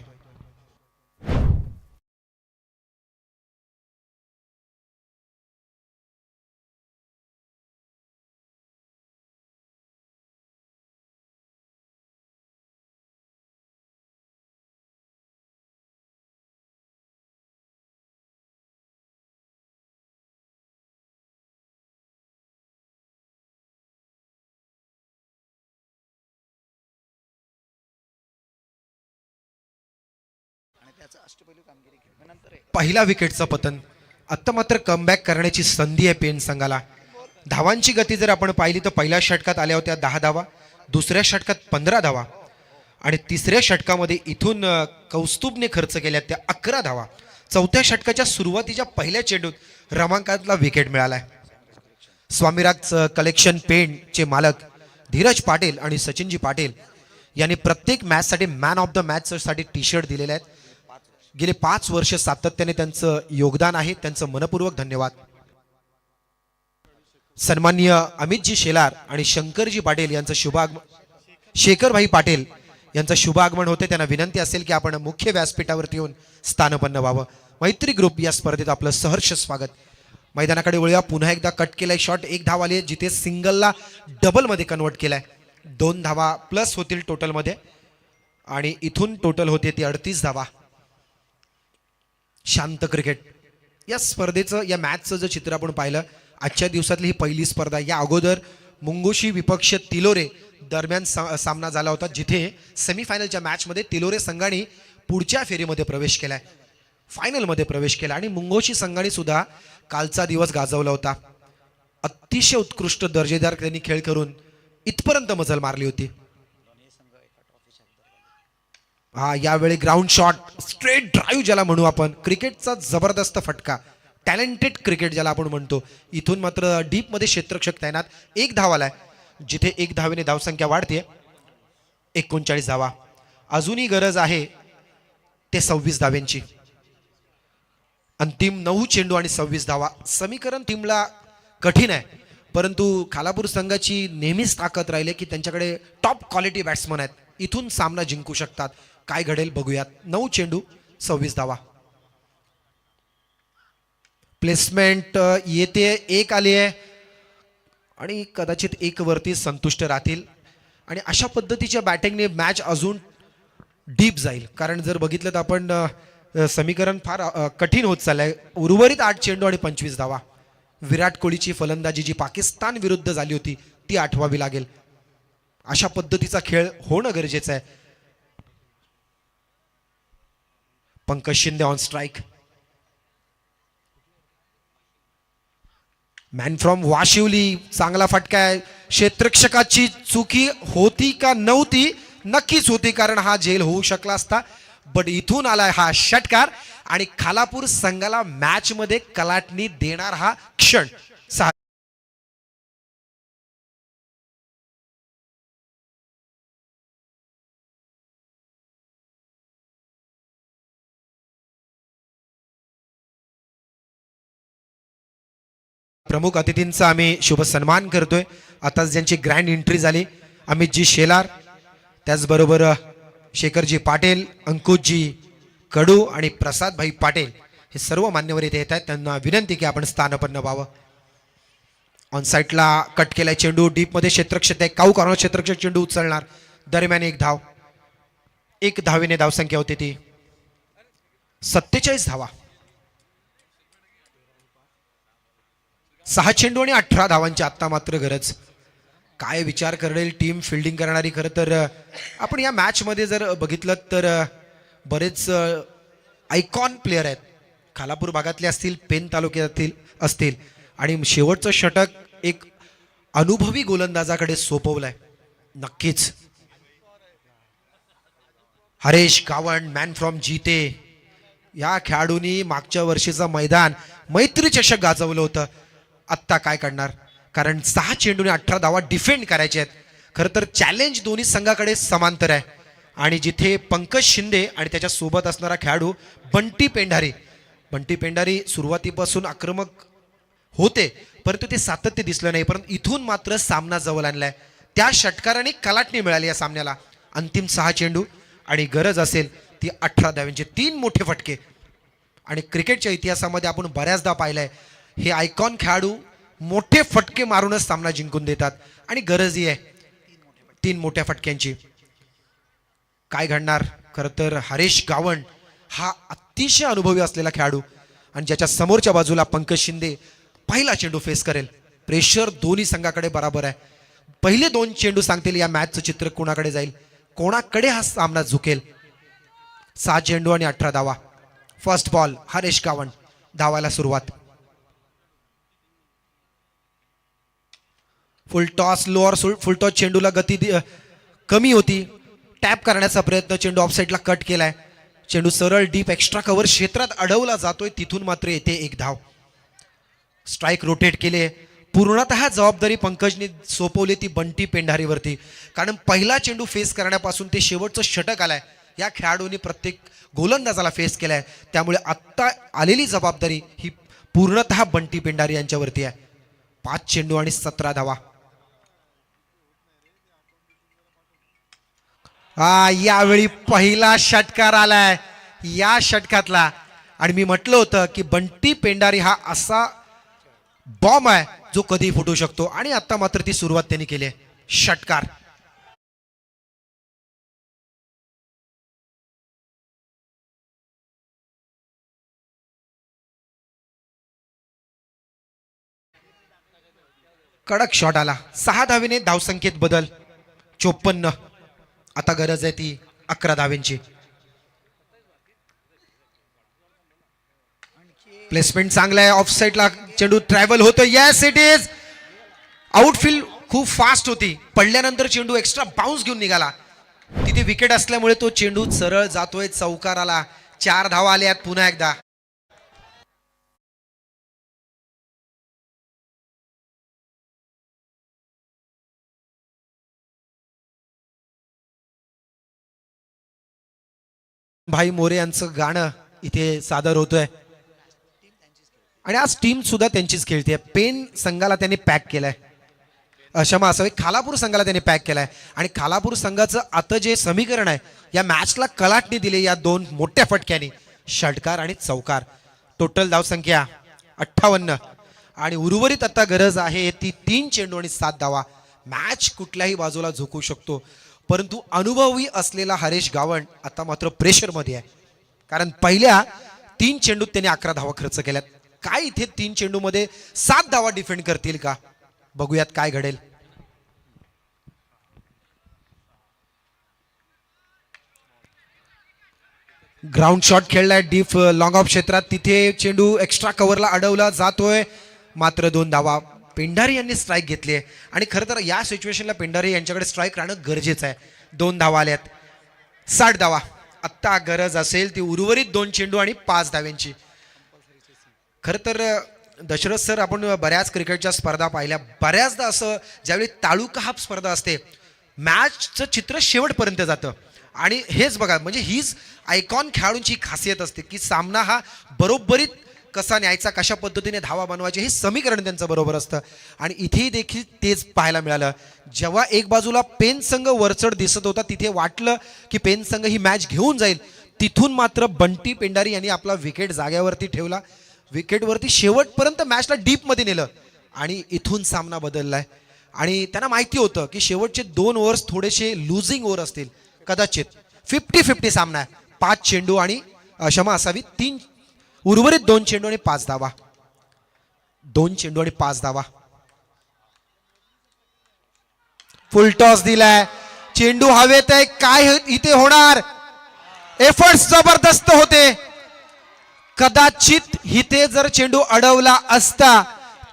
पहिला विकेटचं पतन. आता मात्र कमबॅक करण्याची संधी आहे पेन संघाला. धावांची गती जर आपण पाहिली तर पहिल्या षटकात आल्या होत्या 10 धावा, दुसऱ्या षटकात 15 धावा आणि तिसऱ्या षटकामध्ये इथून कौस्तुभने खर्च केल्या त्या 11 धावा. चौथ्या षटकाच्या सुरुवातीच्या पहिल्या चेंडूत रमाकांतला विकेट मिळालाय. स्वामीराज कलेक्शन पेंटचे मालक धीरज पाटील आणि सचिनजी पाटील यांनी प्रत्येक मॅचसाठी मॅन ऑफ द मॅच साठी टी शर्ट दिलेले आहेत. गेले 5 वर्ष सातत्याने त्यांचं योगदान आहे. त्यांचं मनपूर्वक धन्यवाद. सन्माननीय अमितजी शेलार आणि शंकरजी पाटील यांचं शेखरभाई पाटील यांचं शुभ आगमन होते. त्यांना विनंती असेल की आपण मुख्य व्यासपीठावरती येऊन स्थानपन्न व्हावं. मैत्री ग्रुप या स्पर्धेत आपलं सहर्ष स्वागत. मैदानाकडे वळूया. पुन्हा एकदा कट केलाय शॉट. 1 धाव आली आहे, जिथे सिंगलला डबलमध्ये कन्वर्ट केलाय. 2 धावा प्लस होतील टोटलमध्ये आणि इथून टोटल होते ती 38 धावा. शांत क्रिकेट. या स्पर्धेचं या मॅचचं जर चित्र आपण पाहिलं, आजच्या दिवसातली ही पहिली स्पर्धा. या अगोदर मुंगोशी विपक्ष तिलोरे दरम्यान सामना झाला होता, जिथे सेमीफायनलच्या मॅचमध्ये तिलोरे संघाने पुढच्या फेरीमध्ये प्रवेश केलाय, फायनलमध्ये प्रवेश केला. आणि मुंगोशी संघाने सुद्धा कालचा दिवस गाजवला होता. अतिशय उत्कृष्ट दर्जेदार त्यांनी खेळ करून इथपर्यंत मजल मारली होती. यावेळी ग्राउंड शॉट, स्ट्रेट ड्राईव्ह ज्याला म्हणू आपण, क्रिकेटचा जबरदस्त फटका, टॅलेंटेड क्रिकेट ज्याला आपण म्हणतो. इथून मात्र डीपमध्ये क्षेत्ररक्षक तैनात. 1 धाव आलाय, जिथे 1 धावेने धावसंख्या वाढते. 39 धावा. अजूनही गरज आहे ते 26 धाव्यांची. अंतिम 9 चेंडू आणि 26 धावा. समीकरण टीमला कठीण आहे, परंतु खालापूर संघाची नेहमीच ताकद राहिली की त्यांच्याकडे टॉप क्वालिटी बॅट्समन आहेत. इथून सामना जिंकू शकतात. काय घडेल बघूयात. 9 चेंडू 26 धावा. प्लेसमेंट येते, एक आली आहे आणि कदाचित एक वरती संतुष्ट राहतील. आणि अशा पद्धतीच्या बॅटिंगने मॅच अजून डीप जाईल. कारण जर बघितलं तर आपण समीकरण फार कठीण होत चाललंय. उर्वरित 8 चेंडू आणि 25 धावा. विराट कोहलीची फलंदाजी जी पाकिस्तान विरुद्ध झाली होती ती आठवावी लागेल. अशा पद्धतीचा खेळ होणं गरजेचं आहे. Pankaj Shinde on strike. Man from Washivali, चांगला फटका आहे. क्षेत्ररक्षकाची चुकी होती का नव्हती? नक्कीच होती, कारण हा झेल होऊ शकला असता. बट इथून आलाय हा षटकार आणि खालापूर संघाला मॅच मध्ये कलाटणी देणार हा क्षण. प्रमुख अतिथींचा आम्ही शुभ सन्मान करतोय. आता ज्यांची ग्रँड एंट्री झाली, अमितजी शेलार, त्याचबरोबर शेखरजी पाटील, अंकुशजी कडू आणि प्रसादभाई पाटील हे सर्व मान्यवर इथे येत आहेत. त्यांना विनंती की आपण स्थानापन्न व्हावं. ऑन साईडला कट केलाय चेंडू, डीप मध्ये क्षेत्ररक्षक आहे. काऊ कॉर्नर क्षेत्ररक्षक चेंडू उचलणार. दरम्यान एक धाव. 1 धावेने धावसंख्या होती ती 47 धावा. 6 चेंडू आणि 18 धावांची आत्ता मात्र गरज. काय विचार करेल टीम फिल्डिंग करणारी. खरं तर आपण या मॅच मध्ये जर बघितलं तर बरेच आयकॉन प्लेयर आहेत. खालापूर भागातले असतील, पेन तालुक्यातील असतील, आणि शेवटचं षटक एक अनुभवी गोलंदाजाकडे सोपवलंय. नक्कीच हरेश गावंड, मॅन फ्रॉम जीते, या खेळाडूंनी मागच्या वर्षीचं मैदान मैत्री चषक गाजवलं होतं. आत्ता काय करणार? कारण 6 चेंडूने 18 धावा डिफेंड करायचे आहेत. खरं तर चॅलेंज दोन्ही संघाकडे समांतर आहे. आणि जिथे पंकज शिंदे आणि त्याच्या सोबत असणारा खेळाडू बंटी पेंढारी सुरुवातीपासून आक्रमक होते, परंतु ते सातत्य दिसलं नाही. परंतु इथून मात्र सामना जवळ आणलाय. त्या षटकाराने कलाटणी मिळाली या सामन्याला. अंतिम 6 चेंडू आणि गरज असेल ती 18 धाव्यांचे 3 मोठे फटके. आणि क्रिकेटच्या इतिहासामध्ये आपण बऱ्याचदा पाहिलंय हे आयकॉन खेळाडू मोठे फटके मारूनच सामना जिंकून देतात. आणि गरजही आहे 3 मोठ्या फटक्यांची. काय घडणार? खरं तर हरेश गावंड हा अतिशय अनुभवी असलेला खेळाडू आणि ज्याच्या समोरच्या बाजूला पंकज शिंदे पहिला चेंडू फेस करेल. प्रेशर दोन्ही संघाकडे बराबर आहे. पहिले 2 चेंडू सांगतील या मॅचचं चित्र कोणाकडे जाईल, कोणाकडे हा सामना झुकेल. 6 चेंडू आणि 18 धावा. First ball Haresh Gavand. धावायला सुरुवात. Full toss, lower full toss चेंडूला गती कमी होती. टॅप करण्याचा प्रयत्न, चेंडू ऑफसाईडला कट केलाय. चेंडू सरळ डीप एक्स्ट्रा कव्हर क्षेत्रात अडवला जातोय. तिथून मात्र येते एक धाव. स्ट्राईक रोटेट केले. पूर्णतः जबाबदारी पंकजने सोपवली ती बंटी पेंढारीवरती. कारण पहिला चेंडू फेस करण्यापासून ते शेवटचं षटक आलाय या खेळाडूंनी प्रत्येक गोलंदाजाला फेस केलाय. त्यामुळे आत्ता आलेली जबाबदारी ही पूर्णतः बंटी पेंढारी यांच्यावरती आहे. 5 चेंडू आणि 17 धावा. यावेळी पहिला षटकार आलाय या षटकातला. आणि मी म्हटलं होतं की बंटी पेंढारी हा असा बॉम्ब आहे जो कधी फुटू शकतो. आणि आता मात्र ती सुरुवात त्यांनी केली आहे. षटकार. कडक शॉट आला. 6 धावेने धावसंख्येत बदल 54. आता गरज आहे ती 11 धावेंची. प्लेसमेंट चांगला आहे. ऑफ साईडला चेंडू ट्रॅव्हल होतो. Yes it is. आउटफील्ड खूप फास्ट होती. पडल्यानंतर चेंडू एक्स्ट्रा बाउन्स घेऊन निघाला. तिथे विकेट असल्यामुळे तो चेंडू सरळ जातोय चौकाराला. 4 धावा आल्यात पुन्हा एकदा. भाई मोरे यांचं गाणं इथे सादर होतोय आणि आज टीम सुद्धा त्यांचीच खेळते. पेन संघाला त्यांनी पॅक केलाय, क्षमा असावी, खालापूर संघाला त्यांनी पॅक केलाय. आणि खालापूर संघाचं आता जे समीकरण आहे, या मॅचला कलाटणी दिली या दोन मोठ्या फटक्यानी, षटकार आणि चौकार. टोटल धावसंख्या 58 आणि उर्वरित आता गरज आहे ती 3 चेंडू आणि 7 धावा. मॅच कुठल्याही बाजूला झोकू शकतो, परंतु अनुभवी असलेला हरेश गावंड आता मात्र प्रेशरमध्ये आहे, कारण पहिल्या 3 चेंडूत त्यांनी 11 धावा खर्च केल्यात. काय इथे 3 चेंडूमध्ये 7 धावा डिफेंड करतील का, बघूयात काय घडेल. ग्राउंड शॉट खेळलाय डीप लॉंग ऑफ क्षेत्रात, तिथे चेंडू एक्स्ट्रा कव्हरला अडवला जातोय, मात्र 2 धावा. पेंढारी यांनी स्ट्राईक घेतली आहे आणि खरं तर या सिच्युएशनला पेंढारी यांच्याकडे स्ट्राईक राहणं गरजेचं आहे. 2 धावा आल्यात, 60 धावा. आत्ता गरज असेल ती उर्वरित 2 चेंडू आणि 5 धाव्यांची. खरं तर दशरथ सर, आपण बऱ्याच क्रिकेटच्या स्पर्धा पाहिल्या, बऱ्याचदा असं ज्यावेळी तालुका हाफ स्पर्धा असते, मॅचचं चित्र शेवटपर्यंत जातं. आणि हेच बघा, म्हणजे हीच आयकॉन खेळाडूंची खासियत असते की सामना हा बरोबरीत कसा न्यायचा, कशा पद्धतीने धावा बनवायचे, हे समीकरण त्यांचं बरोबर असतं. आणि इथेही देखील तेच पाहायला मिळालं. जेव्हा एक बाजूला पेन संघ वरचढ दिसत होता, तिथे वाटलं की पेन संघ ही मॅच घेऊन जाईल, तिथून मात्र बंटी पेंढारी यांनी आपला विकेट जाग्यावरती ठेवला, विकेटवरती शेवटपर्यंत मॅचला डीपमध्ये नेलं आणि इथून सामना बदललाय. आणि त्यांना माहिती होतं की शेवटचे 2 ओव्हर्स थोडेसे लुझिंग ओव्हर असतील, कदाचित 50-50 सामना आहे. 5 चेंडू आणि क्षमा असावी 3 उर्वरित 2 चेंडू आणि 5 धावा. 2 चेंडू आणि 5 धावा. फुल टॉस दिलाय, चेंडू हवेत आहे, काय इथे होणार. एफर्ट्स जबरदस्त होते. कदाचित इथे जर चेंडू अडवला असता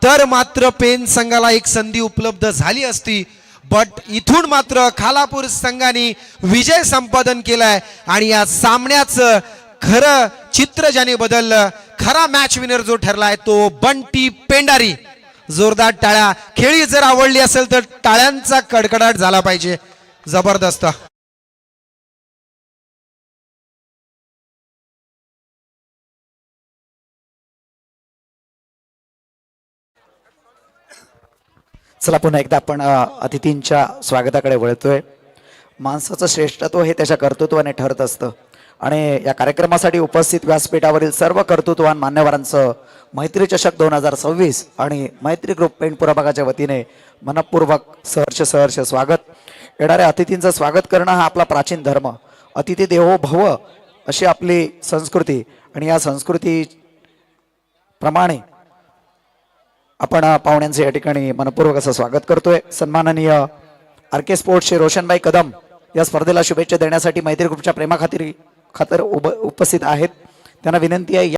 तर मात्र पेन संघाला एक संधी उपलब्ध झाली असती, बट इथून मात्र खालापूर संघाने विजय संपादन केलाय. आणि या सामन्याचं खरं चित्र ज्याने बदललं, खरा मॅच विनर जो ठरलाय तो बंटी पेंढारी. जोरदार टाळ्या. खेळी जर आवडली असेल तर टाळ्यांचा कडकडाट झाला पाहिजे. जबरदस्त. चला पुन्हा एकदा आपण अतिथींच्या स्वागताकडे वळतोय. माणसाचं श्रेष्ठत्व हे त्याच्या कर्तृत्वाने ठरत असतं आणि या कार्यक्रमासाठी उपस्थित व्यासपीठावरील सर्व कर्तृत्ववान मान्यवरांचं मैत्री चषक 2026 आणि मैत्री ग्रुप पेंट प्रभागाच्या वतीने मनपूर्वक सहर्ष स्वागत. येणाऱ्या अतिथींचं स्वागत करणं हा आपला प्राचीन धर्म. अतिथी देवो भव अशी आपली संस्कृती आणि या संस्कृती प्रमाणे आपण पाहुण्यांचे या ठिकाणी मनपूर्वक असं स्वागत करतोय. सन्माननीय आर.के. स्पोर्ट्सचे रोशनभाई कदम या स्पर्धेला शुभेच्छा देण्यासाठी मैत्री ग्रुपच्या प्रेमाखातीर उपस्थित आहेत. त्यांना विनंती आहे